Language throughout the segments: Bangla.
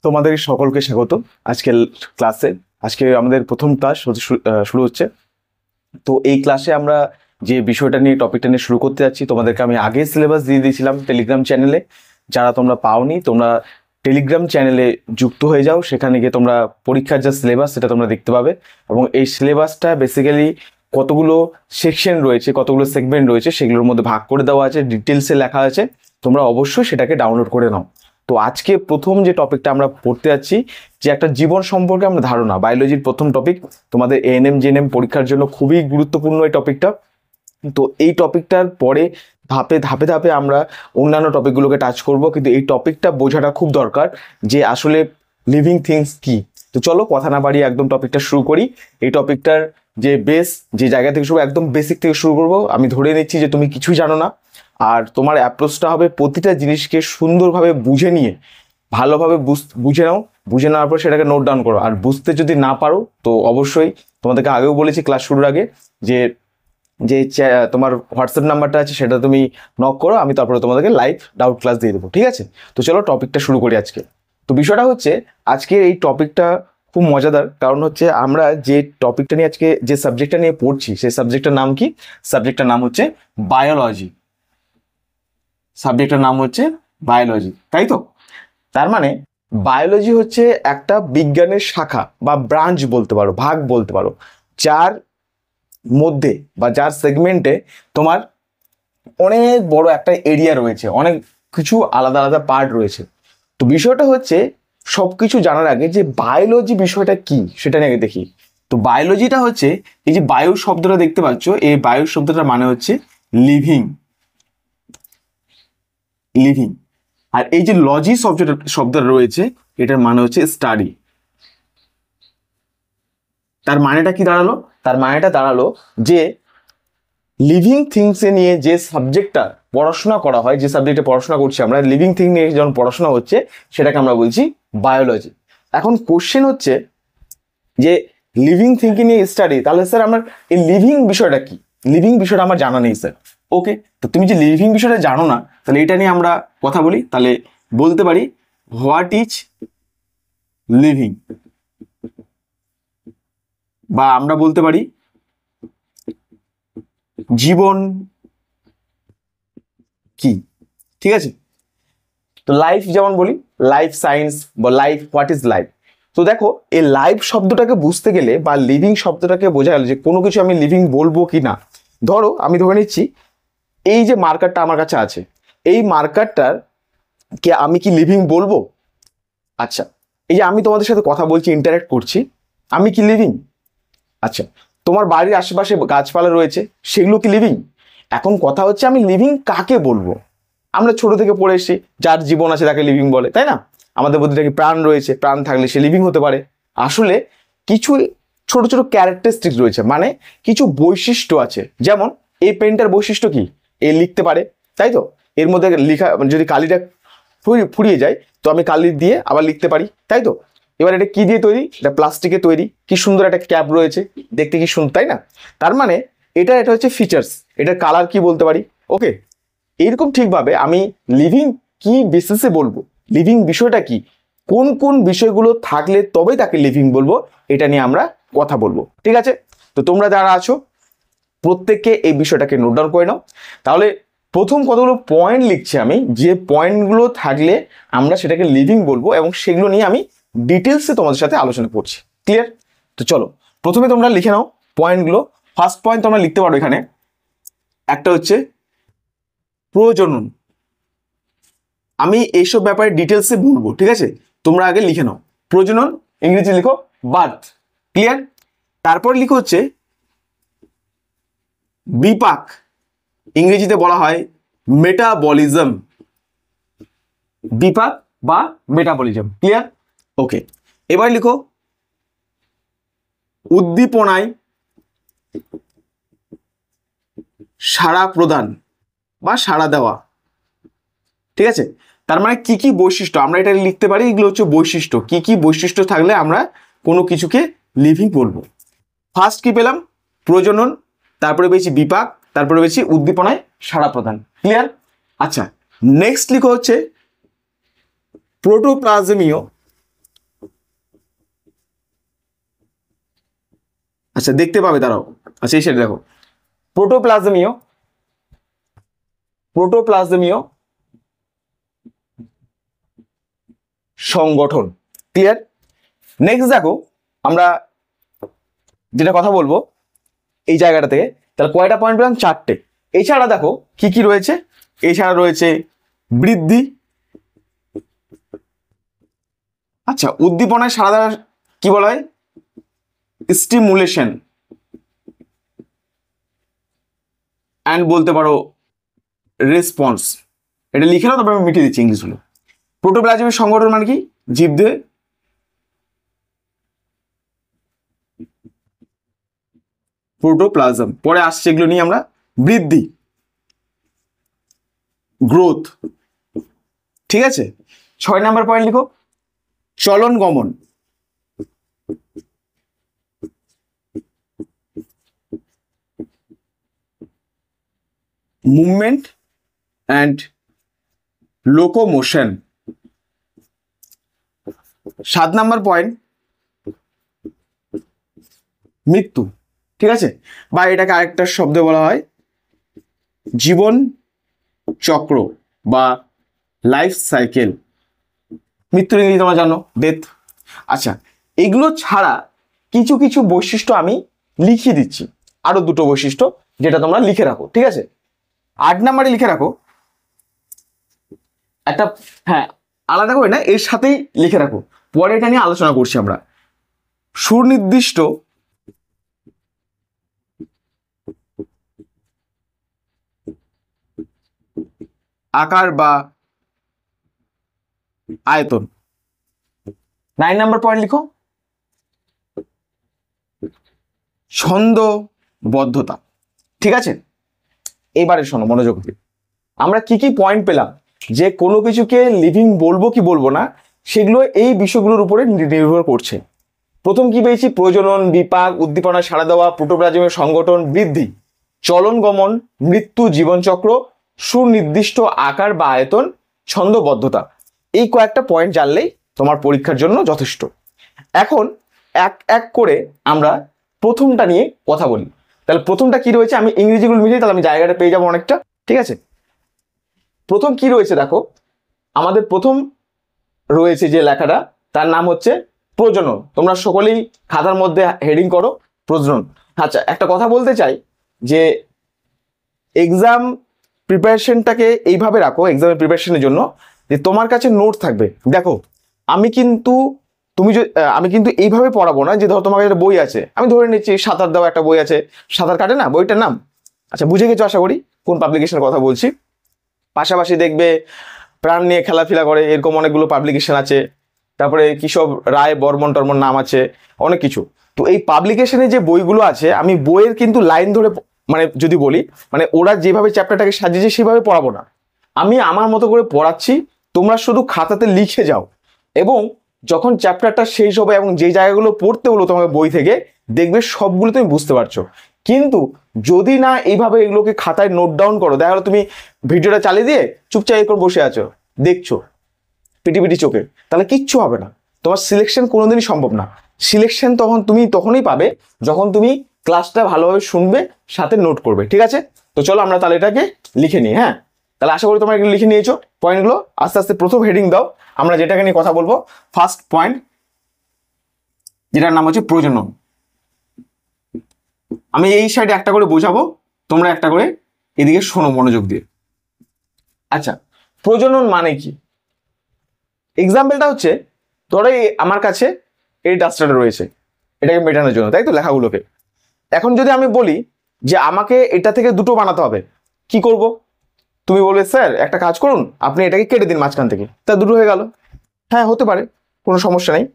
তোমাদের সকলকে স্বাগত আজকের ক্লাসে। আজকে আমাদের প্রথম ক্লাস শুরু হচ্ছে। তো এই ক্লাসে আমরা যে বিষয়টা নিয়ে টপিকটা নিয়ে শুরু করতে যাচ্ছি, তোমাদেরকে আমি আগে সিলেবাস দিয়ে দিয়েছিলাম টেলিগ্রাম চ্যানেলে। যারা তোমরা পাওনি, তোমরা টেলিগ্রাম চ্যানেলে যুক্ত হয়ে যাও, সেখানে গিয়ে তোমরা পরীক্ষার যা সিলেবাস সেটা তোমরা দেখতে পাবে। এবং এই সিলেবাসটা বেসিক্যালি কতগুলো সেকশন রয়েছে, কতগুলো সেগমেন্ট রয়েছে, সেগুলোর মধ্যে ভাগ করে দেওয়া আছে, ডিটেলসে লেখা আছে। তোমরা অবশ্যই সেটাকে ডাউনলোড করে নাও। তো আজকে প্রথম যে টপিকটা আমরা পড়তে যাচ্ছি, যে একটা জীবন সম্পর্কে আমরা ধারণা, বায়োলজির প্রথম টপিক। তোমাদের এএনএম জিএনএম পরীক্ষার জন্য খুবই গুরুত্বপূর্ণ এই টপিকটা। তো এই টপিকটার পরে ধাপে ধাপে ধাপে আমরা অন্যান্য টপিকগুলোকে টাচ করব, কিন্তু এই টপিকটা বোঝাটা খুব দরকার যে আসলে লিভিং থিংস কি। তো চলো কথা না বাড়িয়ে একদম টপিকটা শুরু করি। এই টপিকটার যে বেস, যে জায়গা থেকে শুরু, একদম বেসিক থেকে শুরু করব। আমি ধরে নিচ্ছি যে তুমি কিছুই জানো না, আর তোমার অ্যাপ্রোচটা হবে প্রতিটা জিনিসকে সুন্দরভাবে বুঝে নিয়ে, ভালোভাবে বুঝে নাও। বুঝে নেওয়ার পর সেটাকে নোট ডাউন করো। আর বুঝতে যদি না পারো তো অবশ্যই, তোমাদেরকে আগেও বলেছি ক্লাস শুরুর আগে, যে যে তোমার হোয়াটসঅ্যাপ নাম্বারটা আছে সেটা তুমি নক করো, আমি তারপরে তোমাদেরকে লাইভ ডাউট ক্লাস দিয়ে দেবো, ঠিক আছে? তো চলো টপিকটা শুরু করি আজকে। তো বিষয়টা হচ্ছে, আজকে এই টপিকটা খুব মজাদার, কারণ হচ্ছে আমরা যে টপিকটা নিয়ে আজকে যে সাবজেক্টটা নিয়ে পড়ছি, সেই সাবজেক্টটার নাম কি? সাবজেক্টটার নাম হচ্ছে বায়োলজি। সাবজেক্টটার নাম হচ্ছে বায়োলজি, তাই তো? তার মানে বায়োলজি হচ্ছে একটা বিজ্ঞানের শাখা বা ব্রাঞ্চ বলতে পারো, ভাগ বলতে পারো, যার মধ্যে বা যার সেগমেন্টে তোমার অনেক বড় একটা এরিয়া রয়েছে, অনেক কিছু আলাদা আলাদা পার্ট রয়েছে। তো বিষয়টা হচ্ছে, সব কিছু জানার আগে যে বায়োলজি বিষয়টা কি সেটা নিয়ে আগে দেখি। তো বায়োলজিটা হচ্ছে, এই যে বায়ু শব্দটা দেখতে পাচ্ছ, এই বায়ু শব্দটার মানে হচ্ছে লিভিং। লিভিং। আর এই যে লজি শব্দটা রয়েছে, এটার মানে হচ্ছে স্টাডি। তার মানেটা কি দাঁড়ালো? তার মানেটা দাঁড়ালো যে লিভিং থিংসে নিয়ে যে সাবজেক্টটা পড়াশোনা করা হয়, যে সাবজেক্টে পড়াশোনা করছি আমরা, লিভিং থিং নিয়ে যখন পড়াশোনা হচ্ছে, সেটাকে আমরা বলছি বায়োলজি। এখন কোশ্চেন হচ্ছে যে লিভিং থিংকে নিয়ে স্টাডি, তাহলে স্যার আমার এই লিভিং বিষয়টা কি? লিভিং বিষয়টা আমার জানা নেই স্যার। ওকে, তো তুমি যে লিভিং বিষয়টা জানো না, তাহলে এটা নিয়ে আমরা কথা বলি। তাহলে বলতে পারি, হোয়াট ইজ লিভিং? বা আমরা বলতে পারি জীবন কি, ঠিক আছে? তো লাইফ যেমন বলি, লাইফ সায়েন্স বা লাইফ, হোয়াট ইজ লাইফ? তো দেখো, এই লাইফ শব্দটাকে বুঝতে গেলে বা লিভিং শব্দটাকে বোঝা গেল যে কোনো কিছু আমি লিভিং বলবো কি না। ধরো আমি ধরে নিচ্ছি এই যে মার্কারটা আমার কাছে আছে, এই মার্কারটার কে আমি কি লিভিং বলবো? আচ্ছা, এই যে আমি তোমাদের সাথে কথা বলছি, ইন্টারেক্ট করছি, আমি কি লিভিং? আচ্ছা, তোমার বাড়ির আশেপাশে গাছপালা রয়েছে, সেগুলো কি লিভিং? এখন কথা হচ্ছে, আমি লিভিং কাকে বলবো? আমরা ছোট থেকে পড়ে এসেছি, যার জীবন আছে তাকে লিভিং বলে, তাই না? আমাদের মধ্যে কি প্রাণ রয়েছে, প্রাণ থাকলে সে লিভিং হতে পারে। আসলে কিছু ছোট ছোট ক্যারেক্টারিস্টিক রয়েছে, মানে কিছু বৈশিষ্ট্য আছে। যেমন এই পেনটার বৈশিষ্ট্য কি? এ লিখতে পারে, তাই তো? এর মধ্যে লেখা, যদি কালিটা ফুরিয়ে যায় তো আমি কালি দিয়ে আবার লিখতে পারি, তাই তো? এবার এটা কি দিয়ে তৈরি? এটা প্লাস্টিকের তৈরি। কি সুন্দর একটা ক্যাপ রয়েছে, দেখতে কি সুন্দর, তাই না? তার মানে এটা হচ্ছে ফিচার্স। এটার কালার কি বলতে পারি। ওকে, এইরকম ঠিকভাবে আমি লিভিং কি বেসিসে বলবো, লিভিং বিষয়টা কি, কোন কোন বিষয়গুলো থাকলে তবেই তাকে লিভিং বলবো, এটা নিয়ে আমরা কথা বলবো, ঠিক আছে? তো তোমরা যারা আছো প্রত্যেককে এই বিষয়টাকে নোট ডাউন করে নাও। তাহলে প্রথম কতগুলো পয়েন্ট লিখছি আমি, যে পয়েন্টগুলো থাকলে আমরা সেটাকে লিভিং বলবো, এবং সেগুলো নিয়ে আমি ডিটেলসে তোমাদের সাথে আলোচনা করছি। ক্লিয়ার? তো চলো প্রথমে তোমরা লিখে নাও পয়েন্টগুলো। ফার্স্ট পয়েন্ট তোমরা লিখতে পারো এখানে, একটা হচ্ছে প্রজনন। আমি এইসব ব্যাপারে ডিটেলসে বলবো, ঠিক আছে? তোমরা আগে লিখে নাও প্রজনন, ইংরেজি লিখো বার্থ। ক্লিয়ার? তারপর লিখো হচ্ছে বিপাক, ইংরেজিতে বলা হয় মেটাবলিজম। বিপাক বা মেটাবলিজম। ক্লিয়ার? ওকে, এবার লিখো উদ্দীপনায় সাড়া প্রদান বা সাড়া দেওয়া, ঠিক আছে? তার মানে কি কি বৈশিষ্ট্য আমরা এটা লিখতে পারি, এগুলো হচ্ছে বৈশিষ্ট্য। কি কি বৈশিষ্ট্য থাকলে আমরা কোনো কিছুকে লিভিং বলবো। ফার্স্ট কি পেলাম? প্রজনন, তারপরে পেয়েছি বিপাক, তারপরে পেয়েছি উদ্দীপনায় সাড়া প্রদান। ক্লিয়ার? আচ্ছা, নেক্সট লিখো হচ্ছে প্রোটোপ্লাজমীয় আচ্ছা দেখতে পাবে দাঁড়াও, আচ্ছা এই সাইডে দেখো, প্রোটোপ্লাজমীয় প্রোটোপ্লাজমীয় সংগঠন। ক্লিয়ার? নেক্সট দেখো আমরা যেটা কথা বলবো এই জায়গাটা থেকে, তাহলে কয়টা পয়েন্ট পেলাম? 4টে। এছাড়া দেখো কি কি রয়েছে, এছাড়া রয়েছে বৃদ্ধি, আচ্ছা উদ্দীপনায় সাড়া দেওয়া কি বলা হয়? স্টিমুলেশন, অ্যান্ড বলতে পারো রেসপন্স। এটা লিখে নাও, তারপরে আমি মিটিয়ে দিচ্ছি ইংলিশগুলো। প্রোটোপ্লাজমিক সংগঠন মানে কি? জীবদেহে প্রোটোপ্লাজম, পরে আসছে এগুলো নিয়ে আমরা। বৃদ্ধি, গ্রোথ, ঠিক আছে। 6 নাম্বার পয়েন্ট লিখো, চলন গমন, movement and locomotion. 7 number point মৃত্যু, ঠিক আছে, বা এটাকে আরেকটা শব্দে বলা হয় জীবন চক্র বা লাইফ সাইকেল। মৃত্যুর ইংরেজি তোমরা জানো ডেথ। আচ্ছা এগুলো ছাড়া কিছু কিছু বৈশিষ্ট্য আমি লিখিয়ে দিচ্ছি, আরো 2টো বৈশিষ্ট্য যেটা তোমরা লিখে রাখো, ঠিক আছে। 8 নাম্বারে লিখে রাখো একটা, হ্যাঁ আলাদা করে না, এর সাথেই লিখে রাখো, পরে এটা নিয়ে আলোচনা করছি আমরা। সুনির্দিষ্ট আকার বা আয়তন। 9 নাম্বার পয়েন্ট লিখো ছন্দবদ্ধতা, ঠিক আছে। এবারে শোনো মনোযোগ দিয়ে, আমরা কি কি পয়েন্ট পেলাম যে কোনো কিছুকে লিভিং বলবো কি বলবো না, সেগুলো এই বিষয়গুলোর উপরে নির্ভর করছে। প্রথম কি পেয়েছি? প্রজনন, বিপাক, উদ্দীপনা সাড়া দেওয়া, প্রোটোপ্লাজমের সংগঠন, বৃদ্ধি, চলন গমন, মৃত্যু, জীবনচক্র, সুনির্দিষ্ট আকার বা আয়তন, ছন্দবদ্ধতা। এই কয়েকটা পয়েন্ট জানলেই তোমার পরীক্ষার জন্য যথেষ্ট। এখন এক এক করে আমরা প্রথমটা নিয়ে কথা বলি। তাহলে প্রথমটা কি রয়েছে, আমি ইংরেজিগুলো মিলিয়ে তাহলে আমি জায়গাটা পেয়ে যাবো অনেকটা, ঠিক আছে। প্রথম কি রয়েছে দেখো, আমাদের প্রথম রয়েছে যে লেখাটা, তার নাম হচ্ছে প্রজনন। তোমরা সকলেই খাতার মধ্যে হেডিং করো প্রজনন। আচ্ছা একটা কথা বলতে চাই যে এক্সাম প্রিপারেশনটাকে এইভাবে রাখো, এক্সামের প্রিপারেশনের জন্য যে তোমার কাছে নোট থাকবে। দেখো আমি কিন্তু আমি কিন্তু এইভাবে পড়াবো না যে ধরো তোমার কাছে একটা বই আছে, আমি ধরে নিচ্ছি সাঁতার দেওয়া একটা বই আছে, সাঁতার কাটে না বইটার নাম, আচ্ছা বুঝে গেছো আশা করি কোন পাবলিকেশনের কথা বলছি। পাশাপাশি দেখবে প্রাণ নিয়ে খেলাফেলা করে, এরকম অনেকগুলো পাবলিকেশন আছে, তারপরে কিসব রায় বর্মন টর্মন নাম আছে, অনেক কিছু। তো এই পাবলিকেশনে যে বইগুলো আছে, আমি বইয়ের কিন্তু লাইন ধরে মানে যদি বলি, মানে ওরা যেভাবে চ্যাপ্টারটাকে সাজিয়েছে সেভাবে পড়াবো না, আমি আমার মতো করে পড়াচ্ছি, তোমরা শুধু খাতাতে লিখে যাও, এবং যখন চ্যাপ্টারটা শেষ হবে এবং যে জায়গাগুলো পড়তে হলো তোমাকে বই থেকে, দেখবে সবগুলো তুমি বুঝতে পারছো। কিন্তু যদি না এইভাবে এগুলোকে খাতায় নোট ডাউন করো, দেখা গেলো তুমি ভিডিওটা চালিয়ে দিয়ে চুপচাপ করে বসে আছো, দেখছো পিটি চোখে, তাহলে কিচ্ছু হবে না, তোমার সিলেকশন কোনোদিনই সম্ভব না। সিলেকশন তখনই পাবে যখন তুমি ক্লাসটা ভালোভাবে শুনবে, সাথে নোট করবে, ঠিক আছে। তো চলো আমরা তাহলে এটাকে লিখে নিই। হ্যাঁ তাহলে আশা করি তোমরা এগুলো লিখে নিয়েছো পয়েন্টগুলো। আস্তে আস্তে প্রথম হেডিং দাও, আমরা যেটাকে নিয়ে কথা বলবো। ফার্স্ট পয়েন্ট যেটার নাম হচ্ছে প্রজনন। আমি এই সাইডে একটা করে বোঝাবো, তোমরা একটা করে এদিকে শোনো মনোযোগ দিয়ে। আচ্ছা প্রজনন মানে কি? এক্সাম্পলটা হচ্ছে ধরো আমার কাছে এই ডাস্টারটা রয়েছে, এটাকে মেটানোর জন্য, তাই তো লেখাগুলোকে। এখন যদি আমি বলি যে আমাকে এটা থেকে 2টো বানাতে হবে, কি করব? তুমি বলবে স্যার একটা কাজ করুন, আপনি এটাকে কেটে দিন মাঝখান থেকে, তা 2টো হয়ে গেল। হ্যাঁ হতে পারে, কোনো সমস্যা নেই।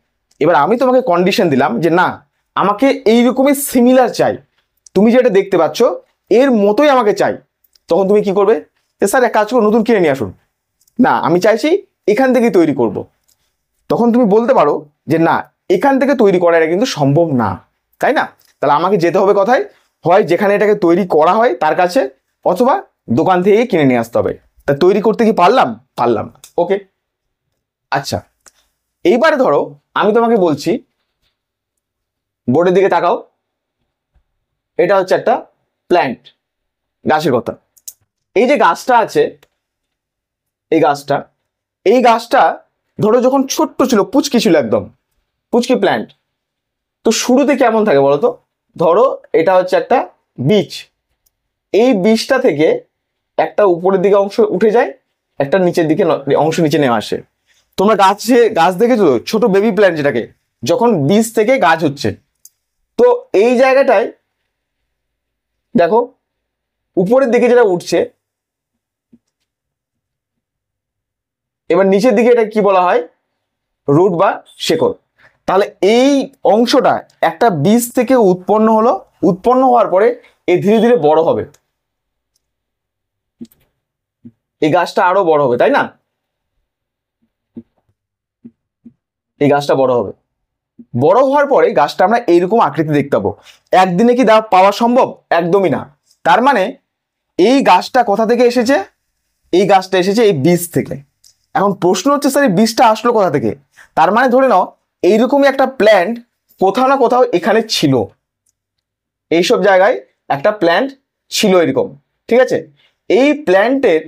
এবার আমি তোমাকে কন্ডিশন দিলাম যে না, আমাকে এইরকমই সিমিলার চাই, তুমি যেটা দেখতে পাচ্ছ এর মতোই আমাকে চাই। তখন তুমি কি করবে? স্যার এক কাজ করুন, নতুন কিনে নিয়ে আসুন। না আমি চাইছি এখান থেকেই তৈরি করব। তখন তুমি বলতে পারো যে না, এখান থেকে তৈরি করা এটা কিন্তু সম্ভব না, তাই না? তাহলে আমাকে যেতে হবে কোথায়? হয় যেখানে এটাকে তৈরি করা হয় তার কাছে, অথবা দোকান থেকে কিনে নিয়ে আসতে হবে। তা তৈরি করতে কি পারলাম? পারলাম। ওকে আচ্ছা এইবারে ধরো আমি তোমাকে বলছি, বোর্ডের দিকে তাকাও, এটা হচ্ছে একটা প্ল্যান্ট, গাছের কথা। এই যে গাছটা আছে, এই গাছটা ধরো যখন ছোট্ট ছিল, পুচকি ছিল, একদম পুচকি প্ল্যান্ট, তো শুরুতে কেমন থাকে বলো তো? ধরো এটা হচ্ছে একটা বীজ, এই বীজটা থেকে একটা উপরের দিকে অংশ উঠে যায়, একটা নিচের দিকে অংশ নিচে নেমে আসে। তোমরা গাছ দেখেছো তো, ছোট বেবি প্ল্যান্ট যেটাকে, যখন বীজ থেকে গাছ হচ্ছে। তো এই জায়গাটায় দেখো উপরের দিকে যেটা উঠছে, এবার নিচের দিকে এটা কি বলা হয়? রুট বা শেকড়। তাহলে এই অংশটা একটা বীজ থেকে উৎপন্ন হলো, উৎপন্ন হওয়ার পরে এ ধীরে ধীরে বড় হবে, এই গাছটা আরো বড় হবে, তাই না? এই গাছটা বড় হবে, বড় হওয়ার পরে গাছটা আমরা এইরকম আকৃতি দেখতে পাবো। একদিনে কি পাওয়া সম্ভব? একদমই না। তার মানে এই গাছটা কোথা থেকে এসেছে? এই গাছটা এসেছে এই বীজ থেকে। এখন প্রশ্ন হচ্ছে, স্যার এই বীজটা আসলো কোথা থেকে? তার মানে ধরে নাও এইরকমই একটা প্ল্যান্ট কোথাও না কোথাও এখানে ছিল, এইসব জায়গায় একটা প্ল্যান্ট ছিল এরকম, ঠিক আছে? এই প্ল্যান্টের,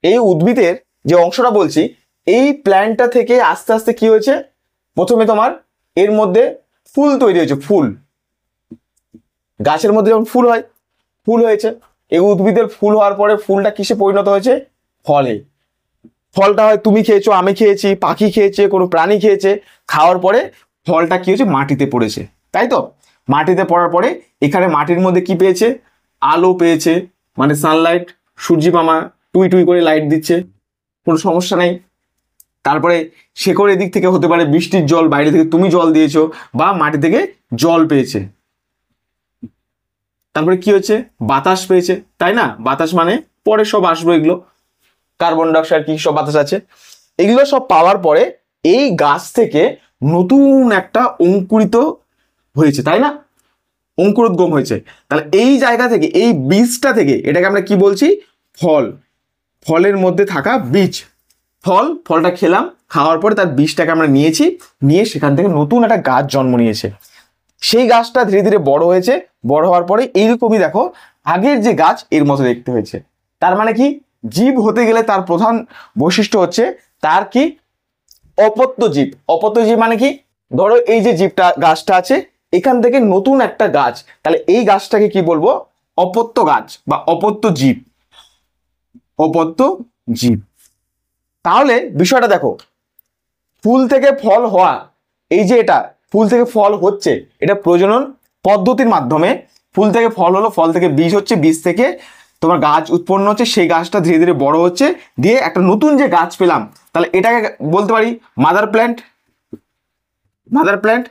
এই উদ্ভিদের যে অংশটা বলছি, এই প্ল্যান্টটা থেকে আস্তে আস্তে কি হয়েছে? প্রথমে তোমার এর মধ্যে ফুল তৈরি হয়েছে, ফুল। গাছের মধ্যে যখন ফুল হয়, ফুল হয়েছে, এই উদ্ভিদের ফুল হওয়ার পরে ফুলটা কিসে পরিণত হয়েছে? ফলে। ফলটা হয় তুমি খেয়েছো, আমি খেয়েছি, পাখি খেয়েছে, কোনো প্রাণী খেয়েছে। খাওয়ার পরে ফলটা কি হয়েছে? মাটিতে পড়েছে, তাই তো? মাটিতে পড়ার পরে এখানে মাটির মধ্যে কি পেয়েছে? আলো পেয়েছে, মানে সানলাইট, সূর্যি মামা টুই টুই করে লাইট দিচ্ছে, কোনো সমস্যা নেই। তারপরে শেকড় এদিক থেকে হতে পারে বৃষ্টির জল, বাইরে থেকে তুমি জল দিয়েছো, বা মাটি থেকে জল পেয়েছে। তারপরে কি হচ্ছে? বাতাস পেয়েছে, তাই না? বাতাস মানে পরে সব আসবে, এগুলো কার্বন ডাইঅক্সাইড কি সব বাতাস আছে, এগুলো সব পাওয়ার পরে এই গাছ থেকে নতুন একটা অঙ্কুরিত হয়েছে, তাই না? অঙ্কুরোদ্গম হয়েছে। তাহলে এই জায়গা থেকে, এই বীজটা থেকে, এটাকে আমরা কি বলছি? ফল। ফলের মধ্যে থাকা বীজ, ফলটা খেলাম, খাওয়ার পরে তার বীজটাকে আমরা নিয়েছি, নিয়ে সেখান থেকে নতুন একটা গাছ জন্ম নিয়েছে। সেই গাছটা ধীরে ধীরে বড় হয়েছে, বড় হওয়ার পরে এইরকমই দেখো আগের যে গাছ এর মতো দেখতে হয়েছে। তার মানে কি? জীব হতে গেলে তার প্রধান বৈশিষ্ট্য হচ্ছে তার কি? অপত্য জীব। অপত্য জীব মানে কি? ধরো এই যে জীবটা, গাছটা আছে, এখান থেকে নতুন একটা গাছ, তাহলে এই গাছটাকে কি বলবো? অপত্য গাছ বা অপত্য জীব, অপত্য জীব। তাহলে বিষয়টা দেখো, ফুল থেকে ফল হওয়া, এই যে এটা ফুল থেকে ফল হচ্ছে, এটা প্রজনন পদ্ধতির মাধ্যমে ফুল থেকে ফল হলো, ফল থেকে বীজ হচ্ছে, বীজ থেকে তোমার গাছ উৎপন্ন হচ্ছে, সেই গাছটা ধীরে ধীরে বড় হচ্ছে, দিয়ে একটা নতুন যে গাছ পেলাম, তাহলে এটাকে বলতে পারি mother plant. Mother plant,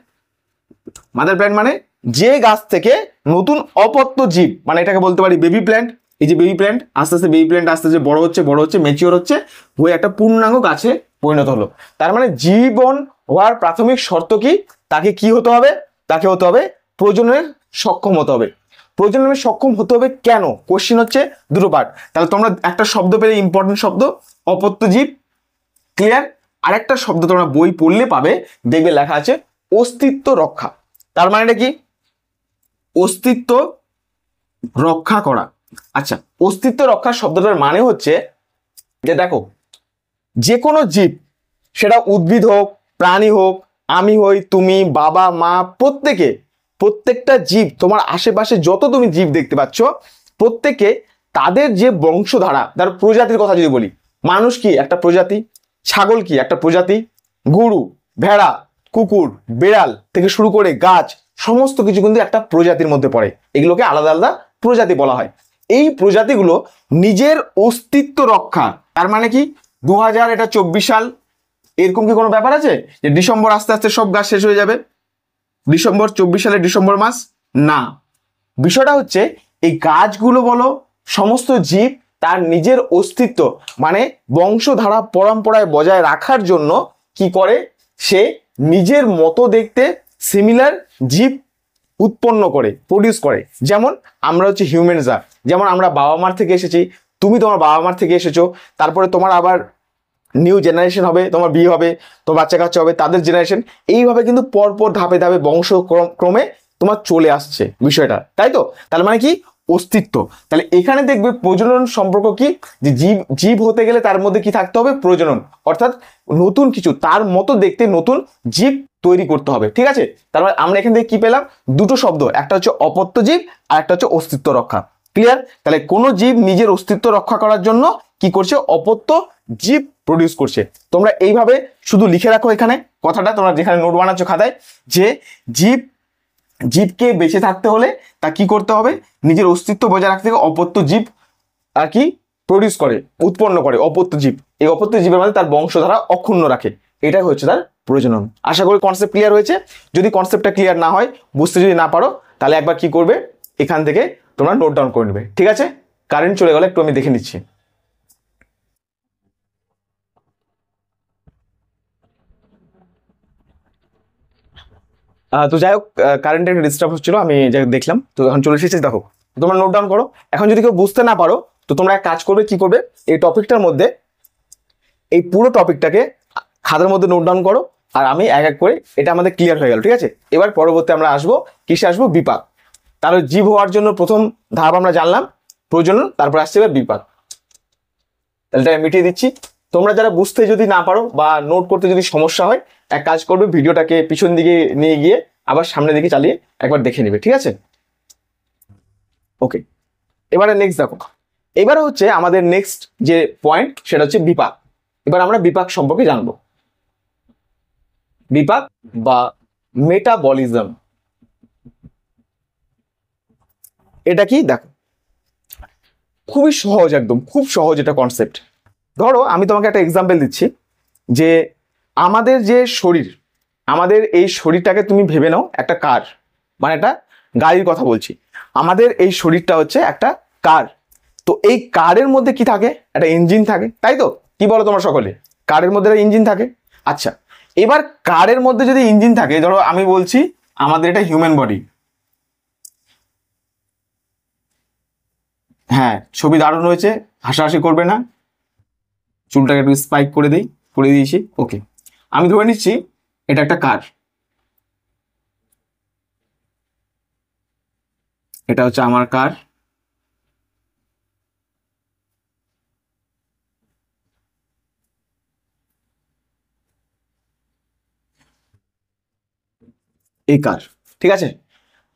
mother plant মানে যে গাছ থেকে নতুন অপত্য জীব, মানে এটাকে বলতে পারি বেবি প্ল্যান্ট। এই যে বেবি প্ল্যান্ট, আস্তে আস্তে বেবি প্ল্যান্ট আস্তে আস্তে বড় হচ্ছে, বড় হচ্ছে, ম্যাচিওর হচ্ছে, হয়ে একটা পূর্ণাঙ্গ গাছে পরিণত হলো। তার মানে জীবন হওয়ার প্রাথমিক শর্ত কি? তাকে কি হতে হবে? তাকে হতে হবে প্রজননের সক্ষম হতে হবে। প্রজননের সক্ষম হতে হবে কেন? কোশ্চিন হচ্ছে দুটো পার্ট। তাহলে তোমরা একটা শব্দ পেলে, ইম্পর্টেন্ট শব্দ, অপত্য জীব, ক্লিয়ার? আরেকটা শব্দ তোমরা বই পড়লে পাবে, দেখবে লেখা আছে অস্তিত্ব রক্ষা। তার মানেটা কি? অস্তিত্ব রক্ষা করা। আচ্ছা, অস্তিত্ব রক্ষা শব্দটার মানে হচ্ছে যে দেখো, যে কোনো জীব, সেটা উদ্ভিদ হোক, প্রাণী হোক, আমি হই, তুমি, বাবা, মা, প্রত্যেকটা জীব, তোমার আশেপাশে যত তুমি জীব দেখতে পাচ্ছ, প্রত্যেকে তাদের যে বংশধারা, তার প্রজাতির কথা যদি বলি, মানুষ কি একটা প্রজাতি, ছাগল কি একটা প্রজাতি, গরু, ভেড়া, কুকুর, বেড়াল থেকে শুরু করে গাছ, সমস্ত কিছু কিন্তু একটা প্রজাতির মধ্যে পড়ে। এগুলোকে আলাদা আলাদা প্রজাতি বলা হয়। এই প্রজাতিগুলো নিজের অস্তিত্ব রক্ষা, তার মানে কি 2024 সাল, এরকম কি কোনো ব্যাপার আছে যে ডিসেম্বর আস্তে আস্তে সব গাছ শেষ হয়ে যাবে? 24 সালে ডিসেম্বর মাস না। বিষয়টা হচ্ছে এই গাছগুলো বলো, সমস্ত জীব তার নিজের অস্তিত্ব, মানে বংশধারা পরম্পরায় বজায় রাখার জন্য কি করে? সে নিজের মতো দেখতে সিমিলার জীব উৎপন্ন করে, প্রডিউস করে। যেমন আমরা হচ্ছে হিউম্যানরা, যেমন আমরা বাবা মার থেকে এসেছি, তুমি তোমার বাবা মার থেকে এসেছো, তারপরে তোমার আবার নিউ জেনারেশন হবে, তোমার বিয়ে হবে, তোমার বাচ্চা কাচ্চা হবে, তাদের জেনারেশন, এইভাবে কিন্তু পরপর ধাপে ধাপে ক্রমে তোমার চলে আসছে বিষয়টা, তাই তো? তাহলে মানে কি অস্তিত্ব। তাহলে এখানে দেখবে প্রজনন সম্পর্ক কি, যে জীব জীব হতে গেলে তার মধ্যে কি থাকতে হবে, প্রজনন, অর্থাৎ নতুন কিছু তার মতো দেখতে নতুন জীব তৈরি করতে হবে, ঠিক আছে? তারপর আমরা এখান থেকে কি পেলাম, দুটো শব্দ, একটা হচ্ছে অপত্য জীব আর একটা হচ্ছে অস্তিত্ব রক্ষা। ক্লিয়ার? তাহলে কোনো জীব নিজের অস্তিত্ব রক্ষা করার জন্য কি করছে, অপত্য জীব প্রডিউস করছে। তোমরা এইভাবে শুধু লিখে রাখো এখানে কথাটা, তোমরা যেখানে নোট বানাচ্ছ খাতায়, যে জীবকে বেঁচে থাকতে হলে তা কি করতে হবে, নিজের অস্তিত্ব বজায় রাখতে হবে, অপত্য জীব আর কি প্রডিউস করে, উৎপন্ন করে অপত্য জীব, এই অপত্য জীবের মধ্যে তার বংশধারা অক্ষুণ্ণ রাখে, এটাই হচ্ছে তার প্রজনন। আশা করি কনসেপ্ট ক্লিয়ার হয়েছে। যদি কনসেপ্টটা ক্লিয়ার না হয়, বুঝতে যদি না পারো, তাহলে একবার কি করবে, এখান থেকে তোমরা নোট ডাউন করে নেবে, ঠিক আছে? কারেন্ট চলে গেলে একটু আমি দেখে নিচ্ছি। তো যাই হোক, কারেন্ট একটা ডিস্টার্ব হচ্ছিল, আমি যাই হোক দেখলাম, তো এখন চলে এসেছি। দেখো তোমরা নোট ডাউন করো। এখন যদি কেউ বুঝতে না পারো, তো তোমরা এক কাজ করবে, কি করবে, এই টপিকটার মধ্যে এই পুরো টপিকটাকে খাতার মধ্যে নোট ডাউন করো, আর আমি এক এক করে, এটা আমাদের ক্লিয়ার হয়ে গেল, ঠিক আছে? এবার পরবর্তী আমরা আসবো কিসে, আসবো বিপাক। তাহলে জীব হওয়ার জন্য প্রথম ধাপ আমরা জানলাম প্রজনন, তারপর আসছে এবার বিপাক। তাহলে এটা মিটিয়ে দিচ্ছি। তোমরা যারা বুঝতে যদি না পারো বা নোট করতে যদি সমস্যা হয়, এক কাজ করবে, ভিডিওটাকে পিছন দিকে নিয়ে গিয়ে আবার সামনের দিকে চালিয়ে একবার দেখে নেবে, ঠিক আছে? ওকে, এবারে নেক্সট দেখো, এবারে হচ্ছে আমাদের নেক্সট যে পয়েন্ট, সেটা হচ্ছে বিপাক। এবার আমরা বিপাক সম্পর্কে জানবো। বিপাক বা মেটাবলিজম, এটা কি দেখো, খুবই সহজ, একদম খুব সহজ এটা কনসেপ্ট। ধরো আমি তোমাকে একটা এক্সাম্পল দিচ্ছি, যে আমাদের যে শরীর, আমাদের এই শরীরটাকে তুমি ভেবে নাও একটা কার, মানে একটা গাড়ির কথা বলছি। আমাদের এই শরীরটা হচ্ছে একটা কার। তো এই কারের মধ্যে কি থাকে, একটা ইঞ্জিন থাকে, তাই তো? কি বলো তোমরা সকলে, কারের মধ্যে একটা ইঞ্জিন থাকে। আচ্ছা, এবার কারের মধ্যে যদি ইঞ্জিন থাকে, ধরো আমি বলছি আমাদের এটা হিউম্যান বডি। হ্যাঁ, ছবি দারুণ হয়েছে, হাসাহাসি করবে না, চুলটাকে একটু স্পাইক করে দিয়েছি। ওকে, আমি ধরে নিচ্ছি এটা একটা কার, এটা হচ্ছে আমার কার। এই কার, ঠিক আছে?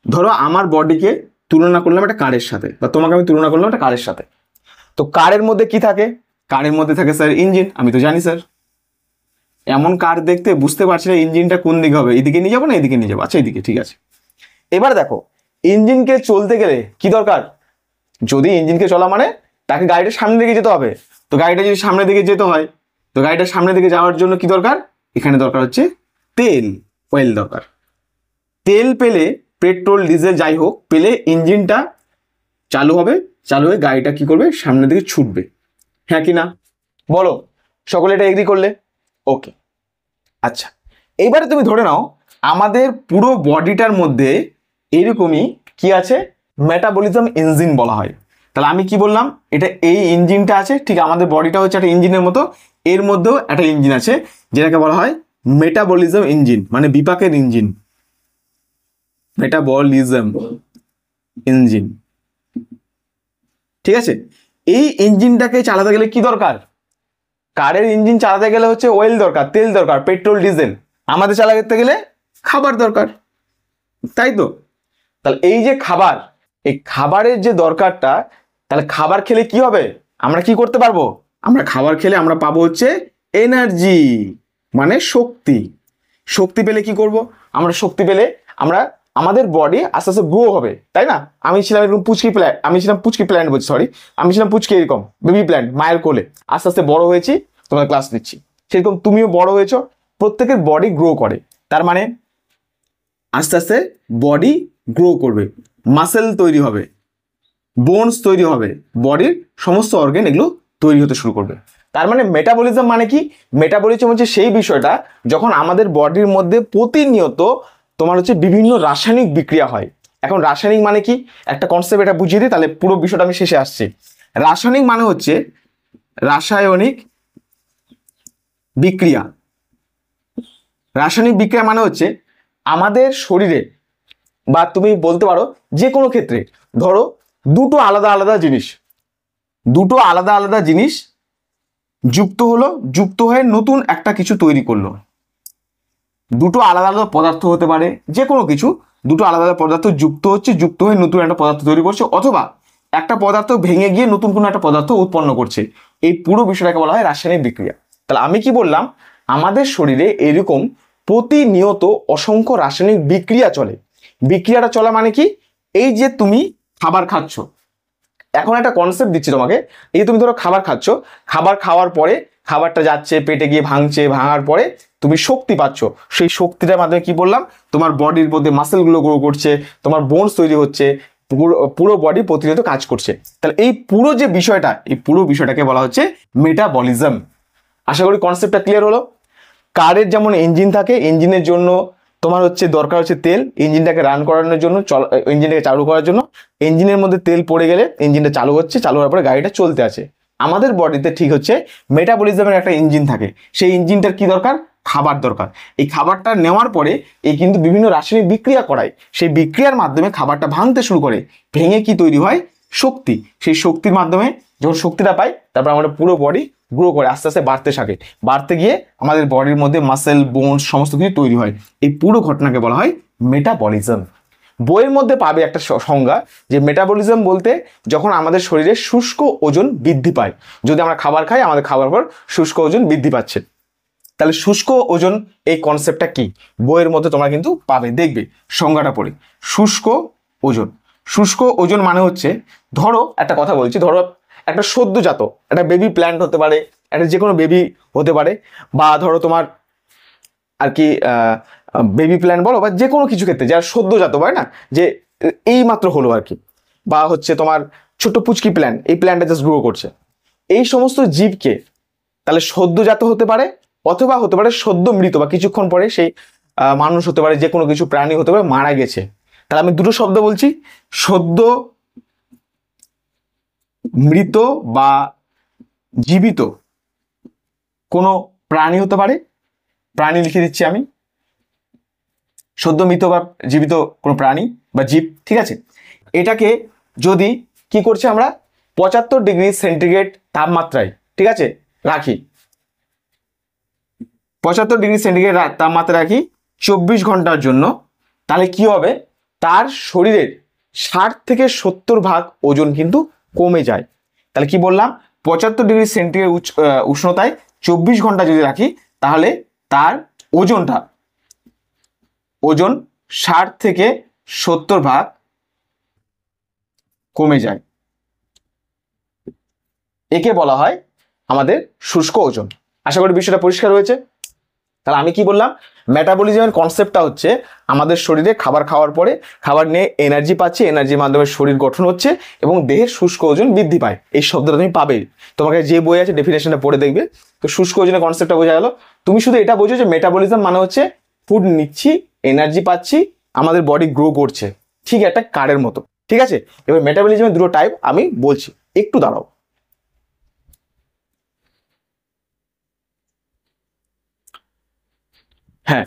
ধরো আমার বডিকে তুলনা করলাম একটা কারের সাথে, বা তোমাকে আমি তুলনা করলাম একটা কারের সাথে। তো কারের মধ্যে কি থাকে, কারের মধ্যে থাকে স্যার ইঞ্জিন, আমি তো জানি স্যার। এমন কার দেখতে বুঝতে পারছি না ইঞ্জিনটা কোন দিকে হবে, এদিকে নিয়ে যাবো না এদিকে নিয়ে যাবো, আচ্ছা এদিকে, ঠিক আছে। এবার দেখো, ইঞ্জিনকে চলতে গেলে কি দরকার, যদি ইঞ্জিনকে চলা মানে তাকে গাড়িটা সামনের দিকে যেতে হবে। তো গাড়িটা যদি সামনের দিকে যেতে হয়, তো গাড়িটা সামনের দিকে যাওয়ার জন্য কি দরকার, এখানে দরকার হচ্ছে তেল, অয়েল দরকার। তেল পেলে, পেট্রোল ডিজেল যাই হোক পেলে, ইঞ্জিনটা চালু হবে, চালু হয়ে গাড়িটা কি করবে, সামনের দিকে ছুটবে। হ্যাঁ কি না বলো, সকলে এটা এগ্রি করলে? ওকে, আচ্ছা, এইবারে তুমি ধরে নাও আমাদের পুরো বডিটার মধ্যে এরকমই কি আছে, মেটাবলিজম ইঞ্জিন বলা হয়। তাহলে আমি কি বললাম, এটা এই ইঞ্জিনটা আছে, ঠিক আমাদের বডিটা হচ্ছে একটা ইঞ্জিনের মতো, এর মধ্যেও একটা ইঞ্জিন আছে, যেটাকে বলা হয় মেটাবলিজম ইঞ্জিন, মানে বিপাকের ইঞ্জিন, মেটাবলিজম ইঞ্জিন, ঠিক আছে? এই ইঞ্জিনটাকে চালাতে গেলে কি দরকার, কারের ইঞ্জিন চালাতে গেলে হচ্ছে অয়েল দরকার, তেল দরকার, পেট্রোল ডিজেল। আমাদের চালাতে গেলে খাবার দরকার, তাই তো? তাহলে এই যে খাবার, এই খাবারের যে দরকারটা, তাহলে খাবার খেলে কি হবে, আমরা কি করতে পারবো, আমরা খাবার খেলে আমরা পাবো হচ্ছে এনার্জি, মানে শক্তি। শক্তি পেলে কি করব, আমরা শক্তি পেলে আমরা আমাদের বডি আস্তে আস্তে গ্রো হবে, তাই না? আমি ছিলাম এরকম পুচকি প্ল্যান্ট বলছি, সরি, আমি ছিলাম পুচকি, এরকম বেবি প্ল্যান্ট, মায়ের কোলে, আস্তে আস্তে বড় হয়েছি, তোমরা ক্লাস নিচ্ছি, সেরকম তুমিও বড় হয়েছো। প্রত্যেকের বডি গ্রো করে, তার মানে আস্তে আস্তে বডি গ্রো করবে, মাসেল তৈরি হবে, বোনস তৈরি হবে, বডির সমস্ত অর্গান এগুলো তৈরি হতে শুরু করবে। তার মানে মেটাবলিজম মানে কি, মেটাবলিজম হচ্ছে সেই বিষয়টা যখন আমাদের বডির মধ্যে প্রতিনিয়ত তোমার হচ্ছে বিভিন্ন রাসায়নিক বিক্রিয়া হয়। এখন রাসায়নিক মানে কি, একটা কনসেপ্ট এটা বুঝিয়ে দিই, তাহলে পুরো বিষয়টা আমি শেষে আসছি। রাসায়নিক মানে হচ্ছে রাসায়নিক বিক্রিয়া। রাসায়নিক বিক্রিয়া মানে হচ্ছে আমাদের শরীরে বা তুমি বলতে পারো যে কোনো ক্ষেত্রে, ধরো দুটো আলাদা আলাদা জিনিস যুক্ত হলো, যুক্ত হয়ে নতুন একটা কিছু তৈরি করলো। দুটো আলাদা আলাদা পদার্থ হতে পারে, যে কোনো কিছু, দুটো আলাদা আলাদা পদার্থ যুক্ত হচ্ছে, যুক্ত হয়ে নতুন একটা পদার্থ তৈরি করছে, অথবা একটা পদার্থ ভেঙে গিয়ে নতুন কোনো একটা পদার্থ উৎপন্ন করছে। এই পুরো বিষয়টাকে বলা হয় রাসায়নিক বিক্রিয়া। তাহলে আমি কি বললাম, আমাদের শরীরে এরকম প্রতিনিয়ত অসংখ্য রাসায়নিক বিক্রিয়া চলে। বিক্রিয়াটা চলা মানে কি, এই যে তুমি খাবার খাচ্ছ, এখন একটা কনসেপ্ট দিচ্ছি তোমাকে। এই যে তুমি ধরো খাবার খাচ্ছ, খাবার খাওয়ার পরে খাবারটা যাচ্ছে পেটে গিয়ে ভাঙছে, ভাঙার পরে তুমি শক্তি পাচ্ছ। সেই শক্তিটার মাধ্যমে কি বললাম, তোমার বডির মধ্যে মাসেলগুলো গ্রো করছে, তোমার বোনস তৈরি হচ্ছে, পুরো বডি প্রতিনিয়ত কাজ করছে। তাহলে এই পুরো যে বিষয়টা, এই পুরো বিষয়টাকে বলা হচ্ছে মেটাবলিজম। আশা করি কনসেপ্টটা ক্লিয়ার হলো। কারের যেমন ইঞ্জিন থাকে, ইঞ্জিনের জন্য তোমার হচ্ছে দরকার হচ্ছে তেল, ইঞ্জিনটাকে রান করানোর জন্য, ইঞ্জিনটাকে চালু করার জন্য ইঞ্জিনের মধ্যে তেল পড়ে গেলে ইঞ্জিনটা চালু হচ্ছে, চালু হওয়ার পরে গাড়িটা চলতে আছে। আমাদের বডিতে ঠিক হচ্ছে মেটাবলিজমের একটা ইঞ্জিন থাকে, সেই ইঞ্জিনটার কি দরকার, খাবার দরকার। এই খাবারটা নেওয়ার পরে এই কিন্তু বিভিন্ন রাসায়নিক বিক্রিয়া করায়, সেই বিক্রিয়ার মাধ্যমে খাবারটা ভাঙতে শুরু করে, ভেঙে কি তৈরি হয়, শক্তি। সেই শক্তির মাধ্যমে যখন শক্তিটা পাই, তারপর আমাদের পুরো বডি গ্রো করে আস্তে আস্তে বাড়তে থাকে, বাড়তে গিয়ে আমাদের বডির মধ্যে মাসেল, বোনস সমস্ত কিছু তৈরি হয়। এই পুরো ঘটনাকে বলা হয় মেটাবলিজম। বইয়ের মধ্যে পাবে একটা সংজ্ঞা, যে মেটাবলিজম বলতে যখন আমাদের শরীরে শুষ্ক ওজন বৃদ্ধি পায়। যদি আমরা খাবার খাই, আমাদের খাবার পর শুষ্ক ওজন বৃদ্ধি পাচ্ছে। তাহলে শুষ্ক ওজন, এই কনসেপ্টটা কি, বইয়ের মধ্যে তোমরা কিন্তু পাবে, দেখবে সংজ্ঞাটা পড়ে। শুষ্ক ওজন, শুষ্ক ওজন মানে হচ্ছে, ধরো একটা কথা বলছি, ধরো একটা সদ্যজাত একটা বেবি প্ল্যান্ট হতে পারে, একটা যে কোনো বেবি হতে পারে, বা ধরো তোমার আর কি বেবি প্ল্যান্ট বলো, বা যে কোনো কিছু ক্ষেত্রে যারা সদ্যজাত হয় না, যে এই মাত্র হলো আর কি, বা হচ্ছে তোমার ছোট্ট পুচকি প্ল্যান্ট, এই প্ল্যান্টটা জাস্ট গ্রো করছে। এই সমস্ত জীবকে তাহলে সদ্যজাত হতে পারে, অথবা হতে পারে সদ্য মৃত, বা কিছুক্ষণ পরে সেই মানুষ হতে পারে, যে কোনো কিছু প্রাণী হতে পারে মারা গেছে। তাহলে আমি দুটো শব্দ বলছি, সদ্য মৃত বা জীবিত কোনো প্রাণী হতে পারে, প্রাণী লিখে দিচ্ছি আমি, সদ্য মৃত বা জীবিত কোনো প্রাণী বা জীব, ঠিক আছে। এটাকে যদি কি করছে আমরা 75 ডিগ্রি সেন্টিগ্রেড তাপমাত্রায়, ঠিক আছে, রাখি, 75 ডিগ্রি সেন্টিগ্রেড তাপমাত্রা রাখি 24 ঘন্টার জন্য, তাহলে কি হবে, তার শরীরের 60 থেকে 70 ভাগ ওজন কিন্তু কমে যায়। তাহলে কি বললাম, 75 ডিগ্রি সেন্টিগ্রেড উষ্ণতায় 24 ঘন্টা যদি রাখি, তাহলে তার ওজন 60 থেকে 70 ভাগ কমে যায়। একে বলা হয় আমাদের শুষ্ক ওজন। আশা করি বিষয়টা পরিষ্কার হয়েছে। তাহলে আমি কি বললাম, মেটাবলিজমের কনসেপ্টটা হচ্ছে আমাদের শরীরে খাবার খাওয়ার পরে খাবার নিয়ে এনার্জি পাচ্ছে, এনার্জির মাধ্যমে শরীর গঠন হচ্ছে এবং দেহের শুষ্ক ওজন বৃদ্ধি পায়। এই শব্দটা তুমি পাবে, তোমাকে যে বই আছে ডেফিনেশনটা পড়ে দেখবে। তো শুষ্ক ওজনের কনসেপ্টটা বোঝা গেল। তুমি শুধু এটা বোঝো যে মেটাবলিজম মানে হচ্ছে ফুড নিচ্ছি, এনার্জি পাচ্ছি, আমাদের বডি গ্রো করছে, ঠিক একটা কারের মতো, ঠিক আছে। এবার মেটাবলিজমের দুটো টাইপ আমি বলছি, একটু দাঁড়াও। হ্যাঁ,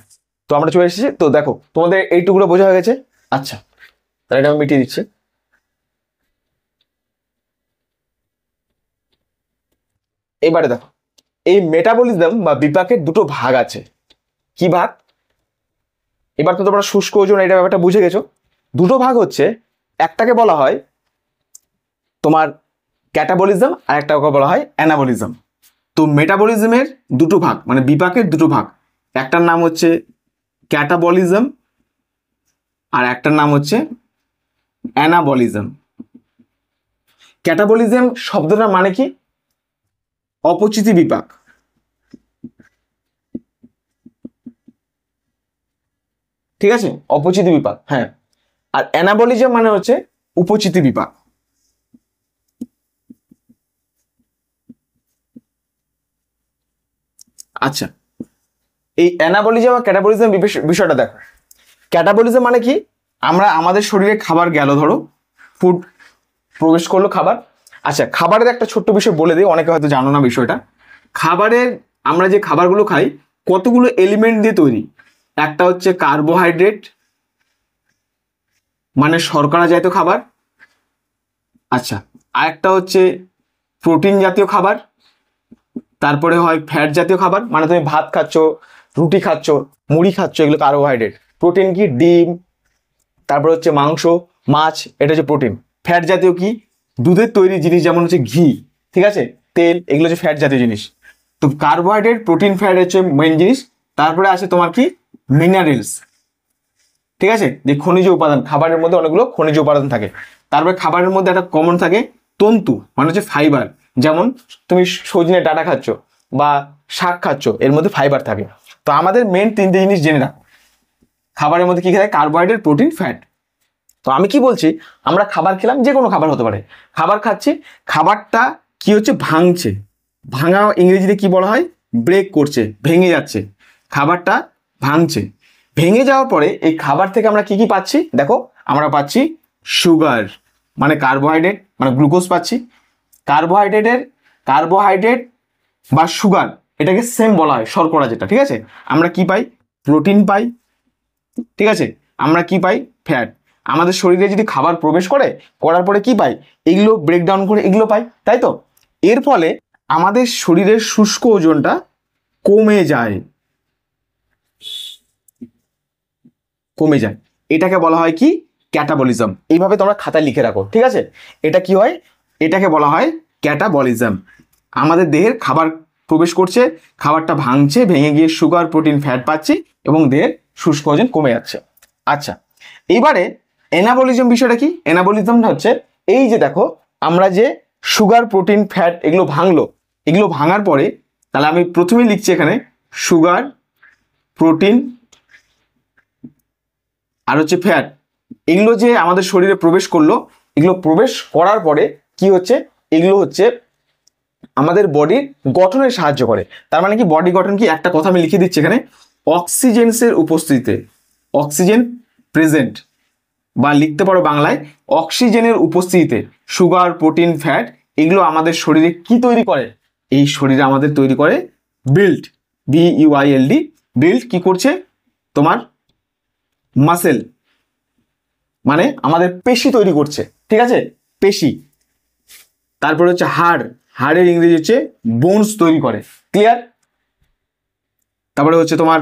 তো আমরা চলে এসেছি। তো দেখো তোমাদের এইটুকুলো বোঝা হয়ে গেছে। আচ্ছা, তাহলে এটা আমি মিটিয়ে দিচ্ছি। এবারে দেখো, এই মেটাবলিজম বা বিপাকের দুটো ভাগ আছে। কি ভাগ, এবার তো তোমরা শুষ্ক ওজন এটা ব্যাপারটা বুঝে গেছো। দুটো ভাগ হচ্ছে, একটাকে বলা হয় তোমার ক্যাটাবলিজম আর একটাকে বলা হয় অ্যানাবলিজম। তো মেটাবলিজমের দুটো ভাগ মানে বিপাকের দুটো ভাগ, একটার নাম হচ্ছে ক্যাটাবলিজম আর একটার নাম হচ্ছে অ্যানাবলিজম। ক্যাটাবলিজম শব্দটার মানে কি, অপচিতি বিপাক, ঠিক আছে, অপচিতি বিপাক। হ্যাঁ, আর অ্যানাবলিজম মানে হচ্ছে উপচিতি বিপাক। আচ্ছা, এই অ্যানাবলিজম আর ক্যাটাবলিজম বিষয়টা দেখো। ক্যাটাবলিজম মানে কি, আমরা আমাদের শরীরে খাবার গেল, ধরো ফুড প্রবেশ করলো খাবার। আচ্ছা, খাবারের একটা ছোট্ট বিষয় বলে দিই, অনেকে হয়তো জানো না বিষয়টা। খাবারের আমরা যে খাবারগুলো খাই কতগুলো এলিমেন্ট দিয়ে তৈরি। একটা হচ্ছে কার্বোহাইড্রেট মানে শর্করা জাতীয় খাবার, আচ্ছা, আর একটা হচ্ছে প্রোটিন জাতীয় খাবার, তারপরে হয় ফ্যাট জাতীয় খাবার, মানে তুমি ভাত খাচ্ছ, রুটি খাচ্ছ, মুড়ি খাচ্ছ, এগুলো কার্বোহাইড্রেট। প্রোটিন কি? ডিম, তারপর হচ্ছে মাংস, মাছ, এটা হচ্ছে প্রোটিন। ফ্যাট জাতীয় কি? দুধের তৈরি জিনিস, যেমন হচ্ছে ঘি, ঠিক আছে, তেল, এগুলো হচ্ছে ফ্যাট জাতীয় জিনিস। তো কার্বোহাইড্রেট, প্রোটিন, ফ্যাট হচ্ছে মেইন জিনিস। তারপরে আছে তোমার কি? মিনারেলস, ঠিক আছে, যে খনিজ উপাদান, খাবারের মধ্যে অনেকগুলো খনিজ উপাদান থাকে। তারপরে খাবারের মধ্যে একটা কমন থাকে তন্তু, মানে হচ্ছে ফাইবার, যেমন তুমি সজনে ডাঁটা খাচ্ছ বা শাক খাচ্ছ, এর মধ্যে ফাইবার থাকে। তো আমাদের মেন তিনটে জিনিস জেনে রাখো, খাবারের মধ্যে কি খায়? Carbohydrate, protein, fat. তো আমি কি বলছি, আমরা খাবার খেলাম, যে কোনো খাবার হতে পারে, খাবার খাচ্ছি, খাবারটা কি হচ্ছে? ভাঙছে। ভাঙা ইংরেজিতে কি বলা হয়? ব্রেক করছে, ভেঙে যাচ্ছে, খাবারটা ভাঙছে। ভেঙে যাওয়ার পরে এই খাবার থেকে আমরা কি কি পাচ্ছি? দেখো, আমরা পাচ্ছি সুগার, মানে কার্বোহাইড্রেট, মানে গ্লুকোজ পাচ্ছি। কার্বোহাইড্রেট বা সুগার, এটাকে সেম বলা হয়, শর্করা যেটা, ঠিক আছে। আমরা কি পাই? প্রোটিন পাই, ঠিক আছে। আমরা কি পাই? ফ্যাট। আমাদের শরীরে যদি খাবার প্রবেশ করে, করার পরে কি পাই? এগুলো ব্রেকডাউন করে এগুলো পাই, তাই তো। এর ফলে আমাদের শরীরের শুষ্ক ওজনটা কমে যায়, এটাকে বলা হয় কি? ক্যাটাবলিজম। এইভাবে তোমরা খাতায় লিখে রাখো, ঠিক আছে। এটা কি হয়? এটাকে বলা হয় ক্যাটাবলিজম। আমাদের দেহের খাবার প্রবেশ করছে, খাবারটা ভাঙছে, ভেঙে গিয়ে সুগার, প্রোটিন, ফ্যাট পাচ্ছি এবং দেহের শুষ্ক ওজন কমে যাচ্ছে। আচ্ছা, এবারে এনাবলিজম বিষয়টা কি? এনাবলিজমটা হচ্ছে এই যে দেখো, আমরা যে সুগার, প্রোটিন, ফ্যাট এগুলো ভাঙলো, এগুলো ভাঙার পরে, তাহলে আমি প্রথমেই লিখছি এখানে সুগার, প্রোটিন আর হচ্ছে ফ্যাট, এগুলো যে আমাদের শরীরে প্রবেশ করলো, এগুলো প্রবেশ করার পরে কি হচ্ছে? এগুলো হচ্ছে আমাদের বডির গঠনে সাহায্য করে। তার মানে কি? বডি গঠন কি? একটা কথা আমি লিখে দিচ্ছি এখানে, অক্সিজেন্সের উপস্থিতিতে, অক্সিজেন প্রেজেন্ট, বা লিখতে পারো বাংলায় অক্সিজেনের উপস্থিতিতে সুগার, প্রোটিন, ফ্যাট এগুলো আমাদের শরীরে কি তৈরি করে? এই শরীরে আমাদের তৈরি করে বিল্ড, BUILD, বিল্ড কি করছে? তোমার মাসেল, মানে আমাদের পেশি তৈরি করছে, ঠিক আছে, পেশি। তারপরে হচ্ছে হাড়, হাড়ের ইংরেজি হচ্ছে বোনস তৈরি করে, ক্লিয়ার। তারপরে হচ্ছে তোমার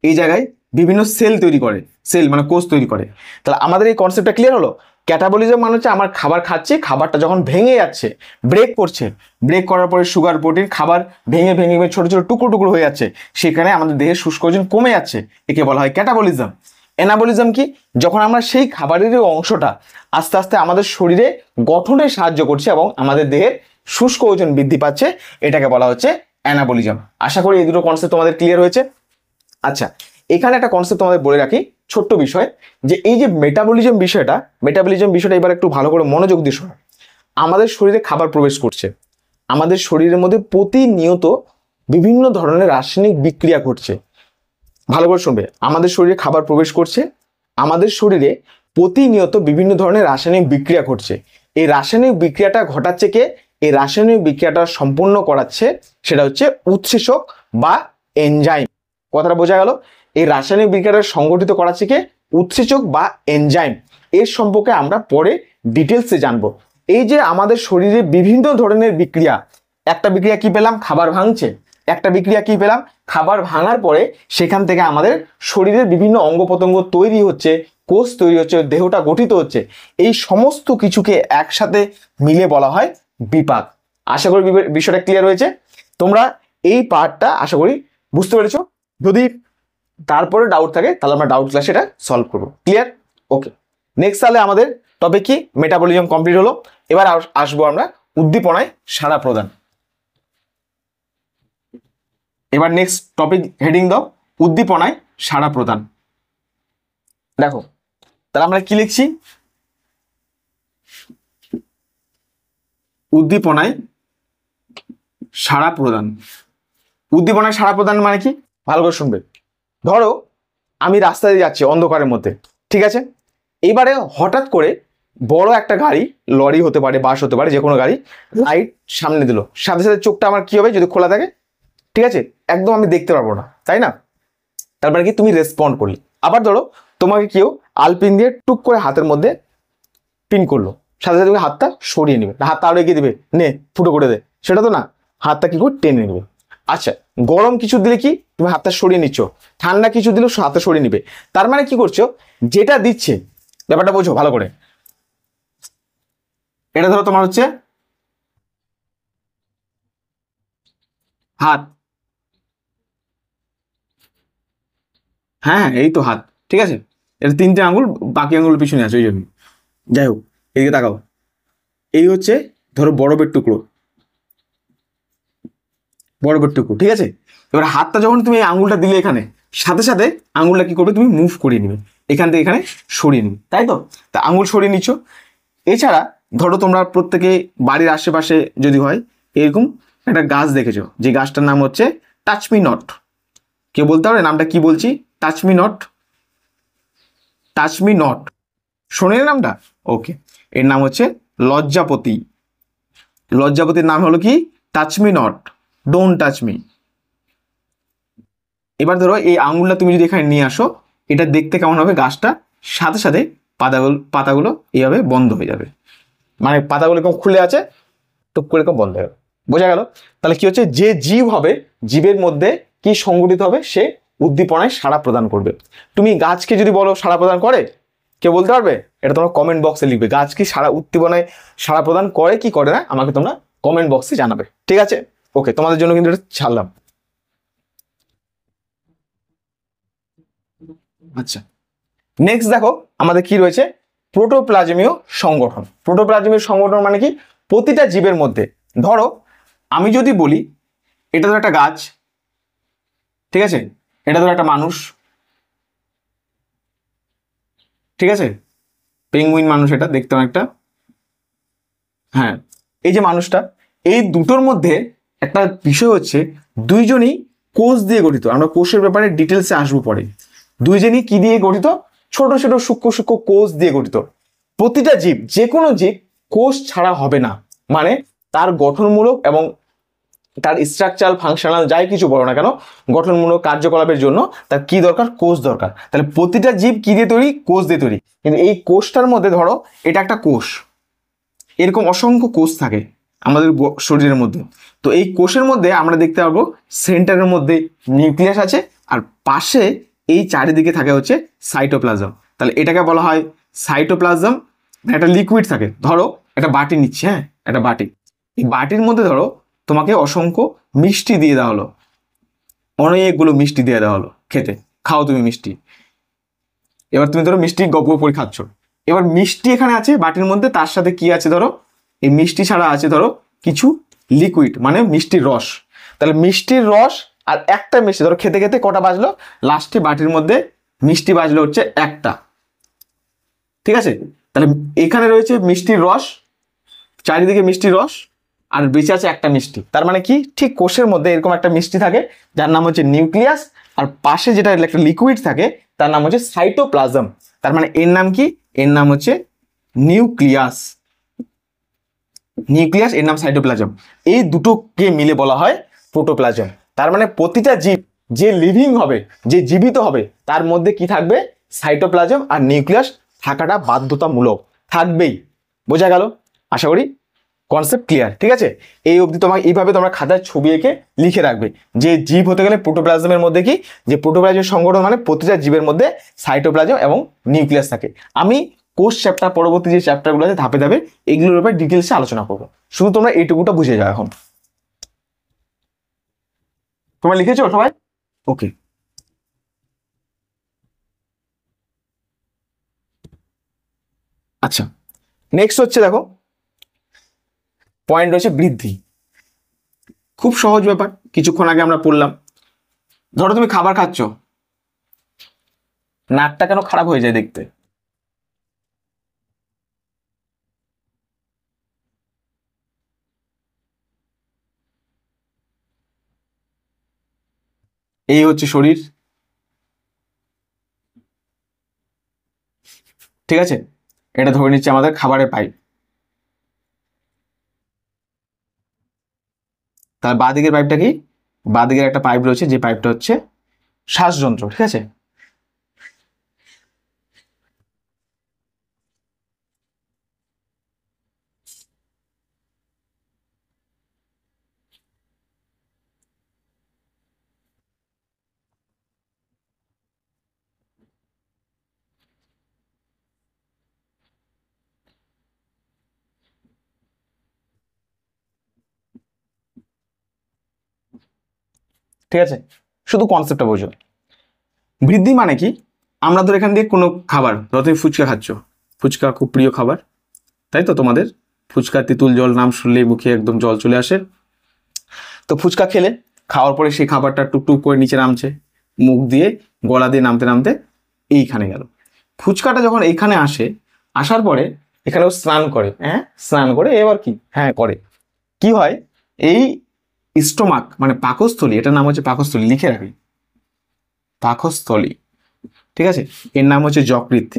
এই জায়গায় বিভিন্ন সেল তৈরি করে, সেল মানে কোষ তৈরি করে। তাহলে আমাদের এই কনসেপ্টটা ক্লিয়ার হলো। ক্যাটাবলিজম মানে হচ্ছে আমার খাবার খাচ্ছি, খাবারটা যখন ভেঙে যাচ্ছে, ব্রেক করছে, ব্রেক করার পরে সুগার, প্রোটিন, খাবার ভেঙে ভেঙে ভেঙে ছোট ছোট টুকরো টুকরো হয়ে যাচ্ছে, সেখানে আমাদের দেহের শুষ্ক ওজন কমে যাচ্ছে, একে বলা হয় ক্যাটাবলিজম। এনাবলিজম কি? যখন আমরা সেই খাবারের অংশটা আস্তে আস্তে আমাদের শরীরে গঠনে সাহায্য করছে এবং আমাদের দেহের শুষ্ক ওজন বৃদ্ধি পাচ্ছে, এটাকে বলা হচ্ছে অ্যানাবলিজম। আশা করি এই দুটো কনসেপ্ট তোমাদের ক্লিয়ার হয়েছে। আচ্ছা, এখানে একটা কনসেপ্ট তোমাদের বলে রাখি, ছোট্ট বিষয়, যে এই যে মেটাবলিজম বিষয়টা এবার একটু ভালো করে মনোযোগ দিয়ে শোনো। আমাদের শরীরে খাবার প্রবেশ করছে, আমাদের শরীরের মধ্যে প্রতিনিয়ত বিভিন্ন ধরনের রাসায়নিক বিক্রিয়া ঘটছে। ভালো করে শুনবে, আমাদের শরীরে খাবার প্রবেশ করছে, আমাদের শরীরে প্রতিনিয়ত বিভিন্ন ধরনের রাসায়নিক বিক্রিয়া ঘটছে। এই রাসায়নিক বিক্রিয়াটা ঘটাচ্ছে কে? এই রাসায়নিক বিক্রিয়াটা সম্পূর্ণ করাচ্ছে সেটা হচ্ছে উৎসেচক বা এনজাইম। কথাটা বোঝা গেল? এই রাসায়নিক বিক্রিয়াটা সংগঠিত করাচ্ছে কে? উৎসেচক বা এনজাইম। এর সম্পর্কে আমরা পরে ডিটেলসে জানবো। এই যে আমাদের শরীরে বিভিন্ন ধরনের বিক্রিয়া, একটা বিক্রিয়া কি পেলাম? খাবার ভাঙছে। একটা বিক্রিয়া কি পেলাম? খাবার ভাঙার পরে সেখান থেকে আমাদের শরীরের বিভিন্ন অঙ্গ প্রত্যঙ্গ তৈরি হচ্ছে, কোষ তৈরি হচ্ছে, দেহটা গঠিত হচ্ছে। এই সমস্ত কিছুকে একসাথে মিলে বলা হয় বিপাক। আশা করি বিষয়টা ক্লিয়ার হয়েছে। তোমরা এই পার্টটা আশা করি বুঝতে পেরেছো। যদি তারপরে ডাউট থাকে তাহলে আমরা ডাউট ক্লাসে এটা সলভ করবো। ক্লিয়ার? ওকে, নেক্সট তাহলে আমাদের টপিক কি? মেটাবলিজম কমপ্লিট হলো। এবার আসবো আমরা উদ্দীপনায় সাড়া প্রদান। এবার নেক্সট টপিক হেডিং দাও, উদ্দীপনায় সাড়া প্রদান। দেখো, তাহলে আমরা কি লিখছি? উদ্দীপনায় সাড়া প্রদান। উদ্দীপনায় সাড়া প্রদান মানে কি? ভালো করে শুনবে। ধরো আমি রাস্তা দিয়ে যাচ্ছি অন্ধকারের মধ্যে, ঠিক আছে। এইবারে হঠাৎ করে বড় একটা গাড়ি, লরি হতে পারে, বাস হতে পারে, যে কোনো গাড়ি, লাইট সামনে দিল, সাথে সাথে চোখটা আমার কি হবে যদি খোলা থাকে, ঠিক আছে, একদম আমি দেখতে পারবো না, তাই না? তারপরে কি তুমি রেসপন্ড করলে। আবার ধরো তোমাকে কেউ আলপিন দিয়ে টুক করে হাতের মধ্যে পিন করলো, সাথে সাথে তুমি হাতটা সরিয়ে নেবে, হাতটা আরো এগিয়ে দিবে, নে ফুটো করে দে, সেটা তো না, হাতটা কি করে টেনে নেবে। আচ্ছা, গরম কিছু দিলে কি তুমি হাতটা সরিয়ে নিচ্ছ, ঠান্ডা কিছু দিলেও হাতটা সরিয়ে নিবে। তার মানে কি করছো, যেটা দিচ্ছে, ব্যাপারটা বোঝো ভালো করে। এটা ধরো তোমার হচ্ছে হাত, হ্যাঁ এই তো হাত, ঠিক আছে, এটা 3টে আঙুল, বাকি আঙুল পিছনে আছে ওই জন্য। যাই হোক, এদিকে তাকাও, এই হচ্ছে ধরো বরফের টুকরো, বরফের টুকরো, ঠিক আছে। এবার হাতটা যখন তুমি এই আঙুলটা দিলে এখানে, সাথে সাথে আঙুলটা কি করবে, তুমি মুভ করিয়ে নিবে, এখান থেকে এখানে সরিয়ে নিবে, তাই তো। তা আঙুল সরিয়ে নিচ্ছ। এছাড়া ধরো তোমরা প্রত্যেকে বাড়ির আশেপাশে যদি হয়, এরকম একটা গাছ দেখেছো, যে গাছটার নাম হচ্ছে টাচমি নট। কে বলতে পারবে নামটা কি বলছি? টাচমি নট, টাচমি নট, শোনেন নামটা? ওকে, এর নাম হচ্ছে লজ্জাপতি। লজ্জাপতির নাম হলো কি? টাচমি নট, ডোন্ট টাচ মি। এবার ধরো এই আঙুলটা তুমি যদি এখানে নিয়ে আসো, এটা দেখতে কেমন হবে, গাছটা সাথে সাথে পাতাগুলো এইভাবে বন্ধ হয়ে যাবে, মানে পাতাগুলো এরকম খুলে আছে, টুক করে এরকম বন্ধ হয়ে যাবে। বোঝা গেল? তাহলে কি হচ্ছে, যে জীব হবে, জীবের মধ্যে কি সংগঠিত হবে, সে উদ্দীপনায় সাড়া প্রদান করবে। তুমি গাছকে যদি বলো সাড়া প্রদান করে, কেউ বলতে পারবে? এটা তোমরা কমেন্ট বক্সে লিখবে, গাছ কি সাড়া উদ্দীপনায় সাড়া প্রদান করে কি করে না, আমাকে তোমরা কমেন্ট বক্সে জানাবে, ঠিক আছে? ওকে, তোমাদের জন্য কিন্তু এটা ছাড়লাম। আচ্ছা, নেক্সট দেখো আমাদের কি রয়েছে, প্রোটোপ্লাজমীয় সংগঠন। প্রোটোপ্লাজমীয় সংগঠন মানে কি, প্রতিটা জীবের মধ্যে, ধরো আমি যদি বলি এটা ধরো একটা গাছ, ঠিক আছে, এটা ধরো একটা মানুষ, ঠিক আছে, পেঙ্গুইন মানুষ, এটা দেখতে অনেকটা, হ্যাঁ, এই যে মানুষটা, এই দুটোর মধ্যে একটা বিষয় হচ্ছে, দুইজনই কোষ দিয়ে গঠিত। আমরা কোষের ব্যাপারে ডিটেলসে আসবো পরে। দুইজনই কি দিয়ে গঠিত? ছোট ছোট সূক্ষ্ম সূক্ষ্ম কোষ দিয়ে গঠিত। প্রতিটা জীব, যে কোনো জীব কোষ ছাড়া হবে না, মানে তার গঠনমূলক এবং তার স্ট্রাকচারাল ফাংশনাল যাই কিছু বলো না কেন, গঠনমূলক কার্যকলাপের জন্য তার কি দরকার? কোষ দরকার। তাহলে প্রতিটা জীব কি দিয়ে তৈরি? কোষ দিয়ে তৈরি। কিন্তু এই কোষটার মধ্যে ধরো এটা একটা কোষ, এরকম অসংখ্য কোষ থাকে আমাদের শরীরের মধ্যে। তো এই কোষের মধ্যে আমরা দেখতে পাবো সেন্টারের মধ্যে নিউক্লিয়াস আছে, আর পাশে এই চারিদিকে থাকে হচ্ছে সাইটোপ্লাজম। তাহলে এটাকে বলা হয় সাইটোপ্লাজম। একটা লিকুইড থাকে, ধরো একটা বাটি নিচ্ছে, হ্যাঁ একটা বাটি, এই বাটির মধ্যে ধরো তোমাকে অসংখ্য মিষ্টি দিয়ে দেওয়া হলো, অনেকগুলো মিষ্টি দিয়ে দেওয়া হলো, খেতে, খাও তুমি মিষ্টি। এবার তুমি ধরো মিষ্টি গপ গপ করে খাচ্ছ, এবার মিষ্টি এখানে আছে বাটির মধ্যে, তার সাথে কি আছে ধরো, এই মিষ্টি ছাড়া আছে ধরো কিছু লিকুইড, মানে মিষ্টির রস। তাহলে মিষ্টির রস আর একটা মিষ্টি, ধরো খেতে খেতে কটা বাজলো, লাস্টে বাটির মধ্যে মিষ্টি বাজলো হচ্ছে একটা, ঠিক আছে। তাহলে এখানে রয়েছে মিষ্টির রস, চারিদিকে মিষ্টির রস, আর বেঁচে আছে একটা মিষ্টি। তার মানে কি, ঠিক কোষের মধ্যে এরকম একটা মিষ্টি থাকে যার নাম হচ্ছে নিউক্লিয়াস, আর পাশে যেটা একটা লিকুইড থাকে তার নাম হচ্ছে সাইটোপ্লাজম। তার মানে এর নাম কি? এর নাম হচ্ছে নিউক্লিয়াস। নিউক্লিয়াস, এর নাম সাইটোপ্লাজম। এই দুটোকে মিলে বলা হয় প্রোটোপ্লাজম। তার মানে প্রতিটা জীব, যে লিভিং হবে, যে জীবিত হবে, তার মধ্যে কি থাকবে? সাইটোপ্লাজম আর নিউক্লিয়াস থাকাটা বাধ্যতামূলক, থাকবেই। বোঝা গেল? আশা করি কনসেপ্ট ক্লিয়ার, ঠিক আছে। এই অবধি তোমাকে এইভাবে তোমরা খাতায় ছবি এঁকে লিখে রাখবে যে জীব হতে গেলে প্রোটোপ্লাজমের মধ্যে কি, যে প্রোটোপ্লাজম সংগঠন মানে প্রতিটা জীবের মধ্যে সাইটোপ্লাজম এবং নিউক্লিয়াস থাকে। আমি কোষ চ্যাপ্টার, পরবর্তী যে চ্যাপ্টারগুলো আছে ধাপে ধাপে এগুলোর ব্যাপারে ডিটেলসে আলোচনা করবো, শুধু তোমরা এইটুকুটা বুঝে যাও এখন। তোমরা লিখেছো সবাই? ওকে, আচ্ছা, নেক্সট হচ্ছে দেখো পয়েন্ট রয়েছে বৃদ্ধি। খুব সহজ ব্যাপার, কিছুক্ষণ আগে আমরা পড়লাম। ধরো তুমি খাবার খাচ্ছ, নাকটা কেন খারাপ হয়ে যায় দেখতে? এই হচ্ছে শরীর, ঠিক আছে। এটা ধরে নিচ্ছে আমাদের খাবারের পাইপ। তার বাঁ দিকের পাইপটা কি? বাঁ দিকের একটা পাইপ রয়েছে, যে পাইপটা হচ্ছে শ্বাসযন্ত্র, ঠিক আছে। ঠিক আছে, শুধু কনসেপ্টটা বোঝো। বৃদ্ধি মানে কি? আমরা ধর এখান দিয়ে কোনো খাবার, ধরো তুমি ফুচকা খাচ্ছ, ফুচকা খুব প্রিয় খাবার, তাই তো তোমাদের? ফুচকা তেঁতুল জল নাম শুনলেই মুখে একদম জল চলে আসে। তো ফুচকা খেলে, খাওয়ার পরে সেই খাবারটা টুকটুক করে নিচে নামছে, মুখ দিয়ে গলা দিয়ে নামতে নামতে এইখানে গেল। ফুচকাটা যখন এইখানে আসে, আসার পরে এখানেও স্নান করে, হ্যাঁ স্নান করে, এবার কি হ্যাঁ করে, কি হয়, এই স্টোমাক মানে পাকস্থলী, এটার নাম হচ্ছে পাকস্থলী, লিখে রাখি, পাকস্থলী, ঠিক আছে। এর নাম হচ্ছে যকৃৎ।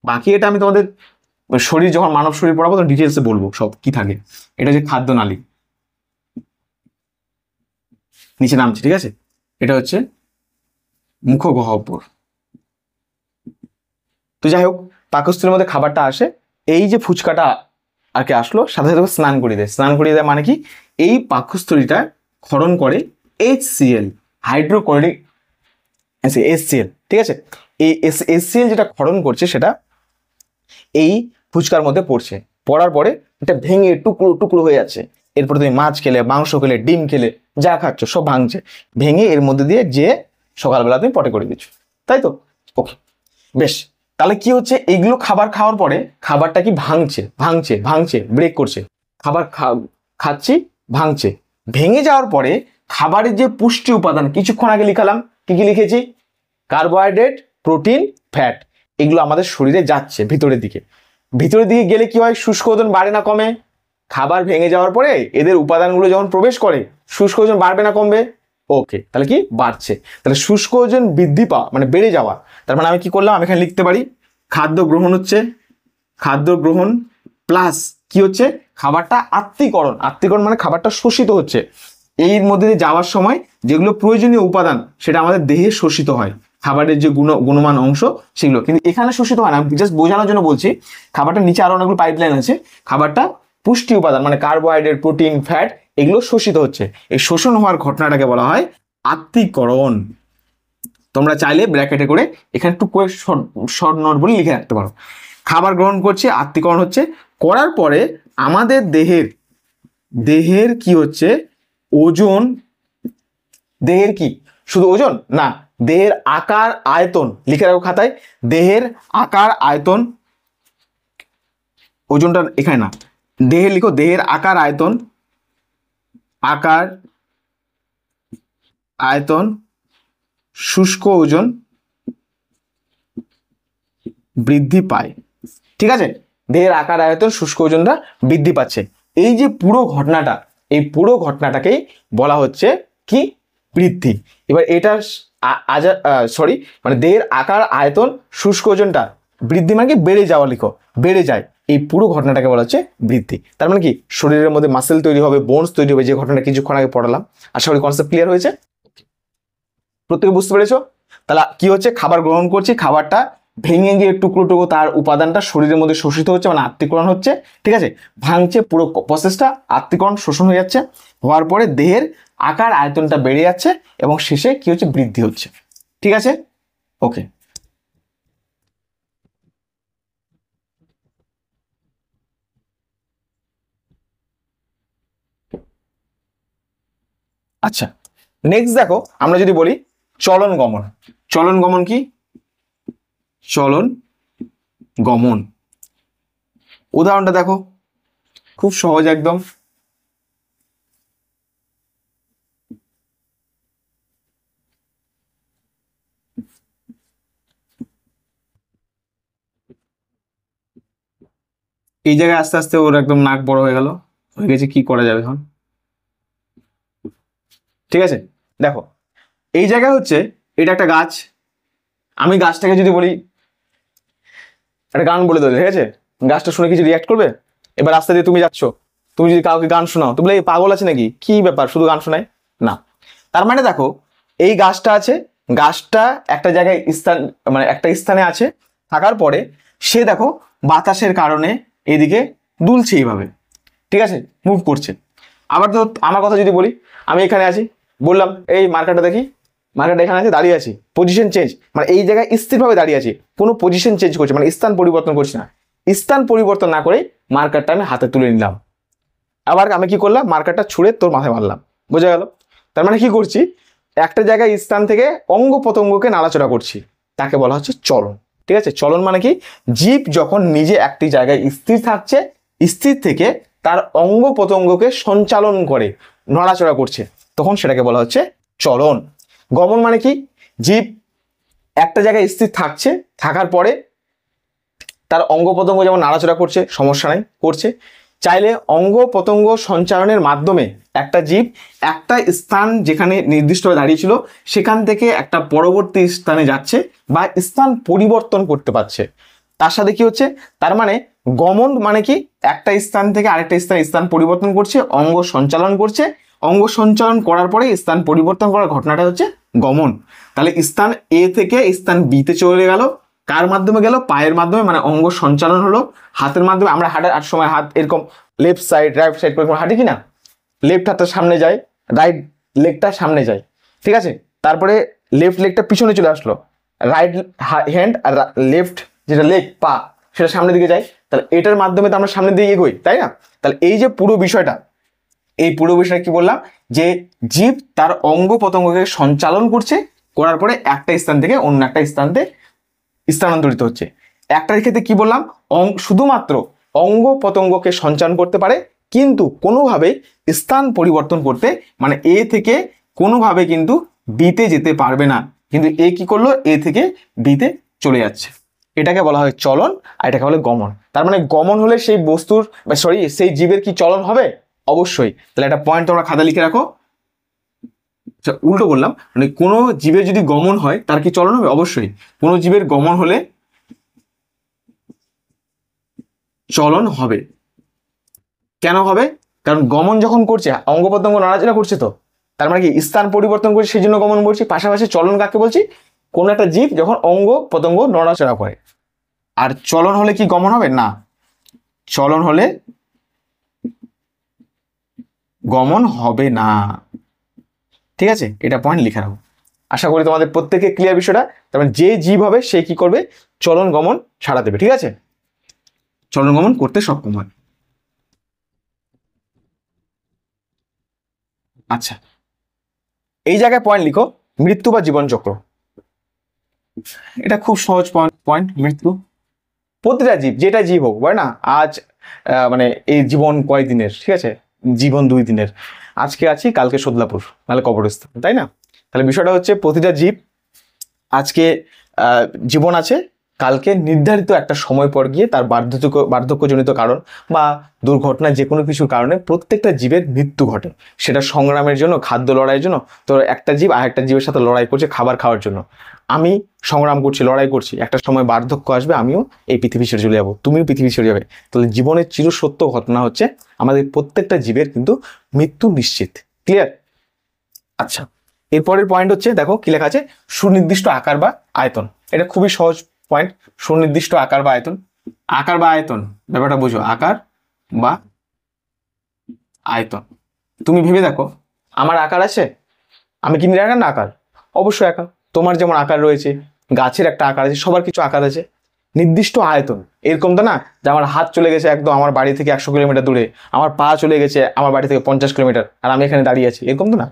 বাকি এটা আমি তোমাদের শরীর যখন মানব শরীর পড়াবো তখন ডিটেলসে বলবো সব কি থাকে। এটা হচ্ছে খাদ্যনালী, নিচে নামছে, ঠিক আছে। এটা হচ্ছে মুখগহ্বর। তো যাই হোক, পাকস্থলীর মধ্যে খাবারটা আসে, এই যে ফুচকাটা আর কি আসলো, সাথে সাথে স্নান করিয়ে দেয়। স্নান করিয়ে দেয় মানে কি, এই পাকস্থলীটা ক্ষরণ করে HCl, হাইড্রোক্লোরিক HCl, ঠিক আছে। এই HCl যেটা ক্ষরণ করছে সেটা এই ফুচকার মধ্যে পড়ছে, পড়ার পরে এটা ভেঙে টুকরো টুকরো হয়ে যাচ্ছে। এরপরে তুমি মাছ খেলে, মাংস খেলে, ডিম খেলে, যা খাচ্ছ সব ভাঙছে, ভেঙে এর মধ্যে দিয়ে যে সকালবেলা তুমি পটে করে দিচ্ছ, তাই তো? ওকে, বেশ। তাহলে কি হচ্ছে, এইগুলো খাবার খাওয়ার পরে খাবারটা কি ভাঙছে ভাঙছে ভাঙছে, ব্রেক করছে, খাবার খাচ্ছি, ভাঙছে, ভেঙে যাওয়ার পরে খাবারের যে পুষ্টি উপাদান কিছুক্ষণ আগে লিখালাম, কি কি লিখেছি, কার্বোহাইড্রেট, প্রোটিন, ফ্যাট, এগুলো আমাদের শরীরে যাচ্ছে ভিতরের দিকে। ভিতরের দিকে গেলে কি হয়, শুষ্ক ওজন বাড়ে না কমে? খাবার ভেঙে যাওয়ার পরে এদের উপাদানগুলো যখন প্রবেশ করে, শুষ্ক ওজন বাড়বে না কমবে? ওকে, তাহলে কি বাড়ছে। তাহলে শুষ্ক ওজন বৃদ্ধি পাওয়া মানে বেড়ে যাওয়া, তার মানে আমি কি করলাম, আমি এখানে লিখতে পারি খাদ্য গ্রহণ হচ্ছে, খাদ্য গ্রহণ প্লাস কি হচ্ছে, খাবারটা আত্তীকরণ, আত্তীকরণ মানে খাবারটা শোষিত হচ্ছে। এর মধ্যে দিয়ে যাওয়ার সময় যেগুলো প্রয়োজনীয় উপাদান সেটা আমাদের দেহে শোষিত হয়, খাবারের যে গুণমান অংশ সেগুলো কিন্তু এখানে শোষিত হয় না। জাস্ট বোঝানোর জন্য বলছি, খাবারটা নিচে আরো অনেকগুলো পাইপলাইন আছে, খাবারটা পুষ্টি উপাদান মানে কার্বোহাইড্রেট, প্রোটিন, ফ্যাট এগুলো শোষিত হচ্ছে। এই শোষণ হওয়ার ঘটনাটাকে বলা হয় আত্তীকরণ। তোমরা চাইলে ব্র্যাকেটে করে এখানে একটু করে শর্ট নোট বলে লিখে রাখতে পারো। খাবার গ্রহণ করছে, আত্তীকরণ হচ্ছে, করার পরে আমাদের দেহের কি হচ্ছে, ওজন, দেহের কি শুধু ওজন না, দেহের আকার আয়তন লিখে রাখো খাতায়, দেহের আকার আয়তন, ওজনটা এখানে না, দেহের লিখো, দেহের আকার আয়তন, আকার আয়তন, শুষ্ক ওজন বৃদ্ধি পায়, ঠিক আছে। দেহের আকার আয়তন শুষ্ক ওজনটা বৃদ্ধি পাচ্ছে, এই যে পুরো ঘটনাটা, এই পুরো ঘটনাটাকেই বলা হচ্ছে কি, বৃদ্ধি। এবার এটা সরি, মানে দেহের আকার আয়তন শুষ্ক ওজনটা বৃদ্ধি মানে কি বেড়ে যাওয়া, লিখো বেড়ে যায়, এই পুরো ঘটনাটাকে বলা হচ্ছে বৃদ্ধি। তার মানে কি, শরীরের মধ্যে মাসেল তৈরি হবে, বোনস তৈরি হবে, যে ঘটনাটা কিছুক্ষণ আগে পড়ালাম। আশা করি কনসেপ্ট ক্লিয়ার হয়েছে, প্রত্যেকে বুঝতে পেরেছো? তাহলে কি হচ্ছে, খাবার গ্রহণ করছি, খাবারটা ভেঙে গিয়ে টুকরো টুকরো তার উপাদানটা শরীরের মধ্যে শোষিত হচ্ছে মানে আত্তীকরণ হচ্ছে, ঠিক আছে, ভাঙছে, পুরো প্রসেসটা আত্তীকরণ শোষণ হয়ে যাচ্ছে, হওয়ার পরে দেহের আকার আয়তনটা বেড়ে যাচ্ছে এবং শেষে কি হচ্ছে, বৃদ্ধি হচ্ছে, ঠিক আছে। ওকে, আচ্ছা নেক্সট দেখো, আমরা যদি বলি চলন গমন, চলন গমন কি, চলন গমন উদাহরণটা দেখো, খুব সহজ একদম, এই জায়গায় আস্তে আস্তে ওর একদম নাক বড় হয়ে গেল, হয়ে গেছে, কি করা যাবে এখন, ঠিক আছে। দেখো এই জায়গায় হচ্ছে, এটা একটা গাছ, আমি গাছটাকে যদি বলি একটা গান বলে দেবে, ঠিক আছে, গাছটা শুনে কিছু রিয়াক্ট করবে? এবার রাস্তা দিয়ে তুমি যাচ্ছ, তুমি যদি কাউকে গান শোনাও, তুমি বলে এই পাগল আছে নাকি, কি ব্যাপার শুধু গান শোনায় না। তার মানে দেখো এই গাছটা আছে, গাছটা একটা জায়গায় স্থান মানে একটা স্থানে আছে, থাকার পরে সে দেখো বাতাসের কারণে এদিকে দুলছে এইভাবে, ঠিক আছে, মুভ করছে। আবার তো আমার কথা যদি বলি, আমি এখানে আছি, বললাম এই মার্কারটা দেখি, মার্কারটা এখানে আছে, দাঁড়িয়ে আছি, পজিশন চেঞ্জ, মানে এই জায়গায় স্থিরভাবে দাঁড়িয়ে আছি, কোনো পজিশন চেঞ্জ করছে মানে স্থান পরিবর্তন করছি না। স্থান পরিবর্তন না করে মার্কারটা আমি হাতে তুলে নিলাম, আবার আমি কি করলাম, মার্কারটা ছুঁড়ে তোর মাথায় মারলাম, বোঝা গেল? তার মানে কি করছি, একটা জায়গায় স্থান থেকে অঙ্গ প্রত্যঙ্গকে নাড়াচড়া করছি, তাকে বলা হচ্ছে চলন। ঠিক আছে, চলন মানে কি, জীব যখন নিজে একটি জায়গায় স্থির থাকছে, স্থির থেকে তার অঙ্গ প্রত্যঙ্গকে সঞ্চালন করে, নড়াচড়া করছে, তখন সেটাকে বলা হচ্ছে চলন। গমন মানে কি, জীব একটা জায়গায় স্থির থাকছে, থাকার পরে তার অঙ্গ প্রত্যঙ্গ যেমন নাড়াচড়া করছে, সমস্যা নাই, করছে, চাইলে অঙ্গ প্রত্যঙ্গ সঞ্চালনের মাধ্যমে একটা জীব একটা স্থান যেখানে নির্দিষ্টভাবে দাঁড়িয়েছিল সেখান থেকে একটা পরবর্তী স্থানে যাচ্ছে বা স্থান পরিবর্তন করতে পারছে। তার সাথে কি হচ্ছে, তার মানে গমন মানে কি, একটা স্থান থেকে আরেকটা স্থানে স্থান পরিবর্তন করছে, অঙ্গ সঞ্চালন করছে, অঙ্গ সঞ্চালন করার পরে স্থান পরিবর্তন করার ঘটনাটা হচ্ছে গমন। তাহলে স্থান এ থেকে স্থান বি তে চলে গেল, কার মাধ্যমে গেল, পায়ের মাধ্যমে, মানে অঙ্গ সঞ্চালন হলো। হাতের মাধ্যমে আমরা হাঁটার সময় হাত এরকম লেফট সাইড রাইট সাইড করে হাঁটি কিনা, লেফট হাতটা সামনে যায়, রাইট লেগটা সামনে যায়, ঠিক আছে, তারপরে লেফট লেগটা পিছনে চলে আসলো, রাইট হ্যান্ড আর লেফট যেটা লেগ পা সেটা সামনের দিকে যায়, তাহলে এটার মাধ্যমে তো আমরা সামনের দিকে এগোই, তাই না? তাহলে এই যে পুরো বিষয়টা, এই পুরো বিষয়টা কি বললাম, যে জীব তার অঙ্গ প্রত্যঙ্গকে সঞ্চালন করছে, করার পরে একটা স্থান থেকে অন্য একটা স্থানে স্থানান্তরিত হচ্ছে। একটার ক্ষেত্রে কি বললাম, শুধুমাত্র অঙ্গ প্রত্যঙ্গকে সঞ্চালন করতে পারে, কিন্তু কোনোভাবে স্থান পরিবর্তন করতে, মানে এ থেকে কোনোভাবে কিন্তু বিতে যেতে পারবে না, কিন্তু এ কি করলো, এ থেকে বিতে চলে যাচ্ছে, এটাকে বলা হয় চলন, আর এটাকে বলে গমন। তার মানে গমন হলে সেই বস্তুর বা সেই জীবের কি চলন হবে? অবশ্যই। তাহলে একটা পয়েন্ট তোমরা খাতা লিখে রাখো, উল্টো বললাম, মানে কোনো জীবের যদি গমন হয় তার কি চলন হবে? অবশ্যই। কোনো জীবের গমন হলে চলন হবে। কেন হবে? কারণ গমন যখন করছে অঙ্গ প্রত্যঙ্গ নাড়াচাড়া করছে, তো তার মানে কি স্থান পরিবর্তন করছে, সেই জন্য গমন বলছি। পাশাপাশি চলন কাকে বলছি? কোন একটা জীব যখন অঙ্গ প্রত্যঙ্গ নড়াচড়া করে। আর চলন হলে কি গমন হবে? না, চলন হলে গমন হবে না। ঠিক আছে, এটা পয়েন্ট লিখে রাখো। আশা করি তোমাদের প্রত্যেকে ক্লিয়ার বিষয়টা। তার মানে যে জীব হবে সে কি করবে? চলন গমন সাড়া দেবে, ঠিক আছে, চলন গমন করতে সক্ষম হয়। আচ্ছা, এই জায়গায় পয়েন্ট লিখো, মৃত্যু বা জীবন চক্র। এটা খুব সহজ পয়েন্ট। মৃত্যু প্রতিটা জীব, যেটা জীব হোক, বলে না আজ মানে এই জীবন কয়দিনের, ঠিক আছে, জীবন 2 দিনের, আজকে আছি কালকে সদলাপুর, নাহলে কবরস্থান, তাই না? তাহলে বিষয়টা হচ্ছে প্রতিটা জীব আজকে জীবন আছে, কালকে নির্ধারিত একটা সময় পর গিয়ে তার বার্ধক্যজনিত কারণ বা দুর্ঘটনা যে কোনো কিছুর কারণে প্রত্যেকটা জীবের মৃত্যু ঘটে। সেটা সংগ্রামের জন্য, খাদ্য লড়াইয়ের জন্য। তো একটা জীব আর একটা জীবের সাথে লড়াই করছে খাবার খাওয়ার জন্য। আমি সংগ্রাম করছি, লড়াই করছি, একটা সময় বার্ধক্য আসবে, আমিও এই পৃথিবী ছেড়ে চলে যাবো, তুমিও পৃথিবী ছেড়ে যাবে। তাহলে জীবনের চিরসত্য ঘটনা হচ্ছে আমাদের প্রত্যেকটা জীবের কিন্তু মৃত্যু নিশ্চিত। ক্লিয়ার? আচ্ছা, এরপরের পয়েন্ট হচ্ছে, দেখো কি লেখা আছে, সুনির্দিষ্ট আকার বা আয়তন। এটা খুবই সহজ পয়েন্ট, সুনির্দিষ্ট আকার বা আয়তন। আকার বা আয়তন ব্যাপারটা বুঝো, আকার বা আয়তন। তুমি ভেবে দেখো, আমার আকার আছে, আমি কি নিরাকার না আকার? অবশ্যই আকার। তোমার যেমন আকার রয়েছে, গাছের একটা আকার আছে, সবার কিছু আকার আছে। নির্দিষ্ট আয়তন এরকম তো না যে আমার হাত চলে গেছে একদম আমার বাড়ি থেকে 100 কিলোমিটার দূরে, আমার পা চলে গেছে আমার বাড়ি থেকে 50 কিলোমিটার, আর আমি এখানে দাঁড়িয়ে আছি, এরকম তো না।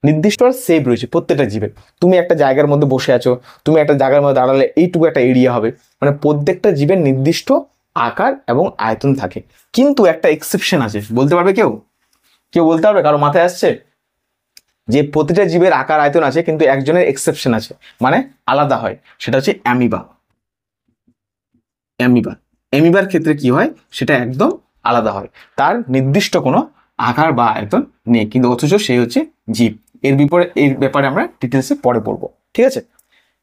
নির্দিষ্ট সেভ রয়েছে প্রত্যেকটা জীবের। তুমি একটা জায়গার মধ্যে বসে আছো, তুমি একটা জায়গার মধ্যে দাঁড়ালে এইটুকু একটা এরিয়া হবে, মানে প্রত্যেকটা জীবের নির্দিষ্ট আকার এবং আয়তন থাকে। কিন্তু একটা এক্সেপশন আছে, বলতে পারবে কেউ? কেউ বলতে পারবে? কারো মাথায় আসছে যে প্রতিটা জীবের আকার আয়তন আছে, কিন্তু একজনের এক্সেপশন আছে, মানে আলাদা হয়, সেটা হচ্ছে অ্যামিবা। অ্যামিবার ক্ষেত্রে কি হয়, সেটা একদম আলাদা হয়, তার নির্দিষ্ট কোনো আকার বা আয়তন নেই, কিন্তু অথচ সেই হচ্ছে জীব। এর ব্যাপারে আমরা ডিটেলসে পরে পড়বো, ঠিক আছে।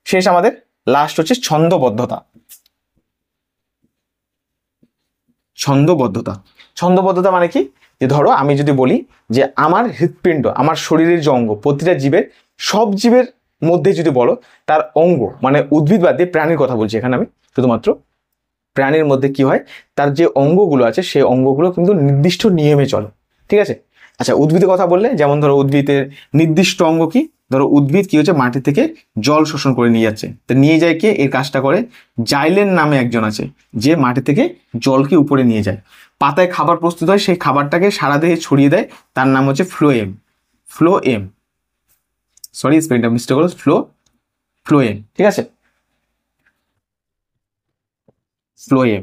শেষ আমাদের লাস্ট হচ্ছে ছন্দবদ্ধতা। ছন্দবদ্ধতা। ছন্দবদ্ধতা মানে কি, যে ধরো আমি যদি বলি যে আমার হৃৎপিণ্ড, আমার শরীরের যে অঙ্গ, প্রতিটা জীবের, সব জীবের মধ্যে যদি বলো তার অঙ্গ, মানে উদ্ভিদ বাদ দিয়ে প্রাণীর কথা বলছি এখানে আমি শুধুমাত্র, প্রাণীর মধ্যে কি হয়, তার যে অঙ্গগুলো আছে সেই অঙ্গগুলো কিন্তু নির্দিষ্ট নিয়মে চলে, ঠিক আছে। আচ্ছা, উদ্ভিদের কথা বললে, যেমন ধরো উদ্ভিদের নির্দিষ্ট অঙ্গ কি, ধরো উদ্ভিদ কি হচ্ছে, মাটি থেকে জল শোষণ করে নিয়ে যাচ্ছে, তো নিয়ে যায় কে, এর কাজটা করে জাইলেন নামে একজন আছে, যে মাটি থেকে জলকে উপরে নিয়ে যায়। পাতায় খাবার প্রস্তুত হয়, সেই খাবারটাকে সারা দেহে ছড়িয়ে দেয়, তার নাম হচ্ছে ফ্লোয়েম। ফ্লোয়েম, সরি স্পেলিংটা মিস্টেক হলো, ফ্লোয়েম, ঠিক আছে, ফ্লোয়েম।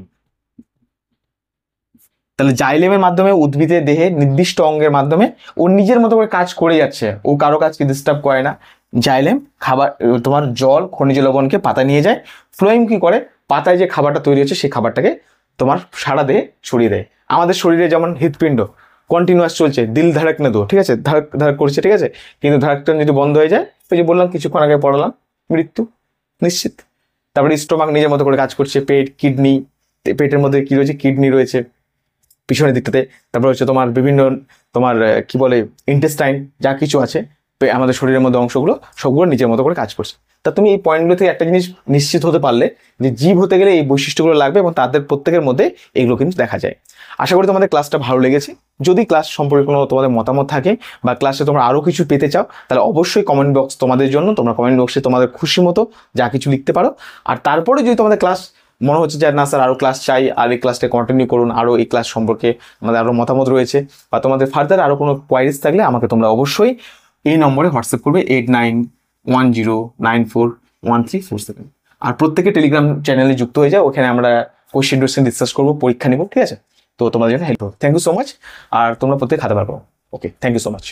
তাহলে জাইলেমের মাধ্যমে উদ্ভিদের দেহে নির্দিষ্ট অঙ্গের মাধ্যমে ও নিজের মতো করে কাজ করে যাচ্ছে, ও কারো কাজকে ডিস্টার্ব করে না। জাইলেম খাবার, তোমার জল, খনিজ লবণকে পাতা নিয়ে যায়। ফ্লোয়েম কি করে, পাতায় যে খাবারটা তৈরি হচ্ছে সেই খাবারটাকে তোমার সারা দেহে ছড়িয়ে দেয়। আমাদের শরীরে যেমন হৃৎপিণ্ড কন্টিনিউয়াস চলছে, দিল ধাড়ক না দো, ঠিক আছে, ধাড়ক ধাড়ক করছে, ঠিক আছে, কিন্তু ধাড়কটা যদি বন্ধ হয়ে যায়, ওই যে বললাম কিছুক্ষণ আগে পড়ালাম, মৃত্যু নিশ্চিত। তারপরে স্টোমাক নিজের মতো করে কাজ করছে, পেট, কিডনি, পেটের মধ্যে কি রয়েছে, কিডনি রয়েছে পিছনের দিকটাতে, তারপর হচ্ছে তোমার বিভিন্ন তোমার কি বলে ইন্টেস্টাইন, যা কিছু আছে আমাদের শরীরের মধ্যে অংশগুলো, সবগুলো নিজের মতো করে কাজ করছে। তা তুমি এই পয়েন্টগুলো থেকে একটা জিনিস নিশ্চিত হতে পারলে যে জীব হতে গেলে এই বৈশিষ্ট্যগুলো লাগবে, এবং তাদের প্রত্যেকের মধ্যে এগুলো কিন্তু দেখা যায়। আশা করি তোমাদের ক্লাসটা ভালো লেগেছে। যদি ক্লাস সম্পর্কে কোনো তোমাদের মতামত থাকে বা ক্লাসে তোমরা আরও কিছু পেতে চাও, তাহলে অবশ্যই কমেন্ট বক্স তোমাদের জন্য, তোমরা কমেন্ট বক্সে তোমাদের খুশি মতো যা কিছু লিখতে পারো। আর তারপরে যদি তোমাদের ক্লাস মনে হচ্ছে যে না স্যার আরও ক্লাস চাই, আর এই ক্লাসটা কন্টিনিউ করুন, আরও এই ক্লাস সম্পর্কে আমাদের আরও মতামত রয়েছে, বা তোমাদের ফার্দার আরও কোনো কোয়ারিজ থাকলে আমাকে তোমরা অবশ্যই এই নম্বরে হোয়াটসঅ্যাপ করবে 8910941347। আর প্রত্যেকে টেলিগ্রাম চ্যানেলে যুক্ত হয়ে যায়, ওখানে আমরা কোশ্চেন ডিসকাস করবো, পরীক্ষা নিব, ঠিক আছে। তো তোমাদের জন্য হেল্প হবে। Thank you so much. আর তোমরা প্রত্যেকে খাতে পারবো। Okay, thank you so much.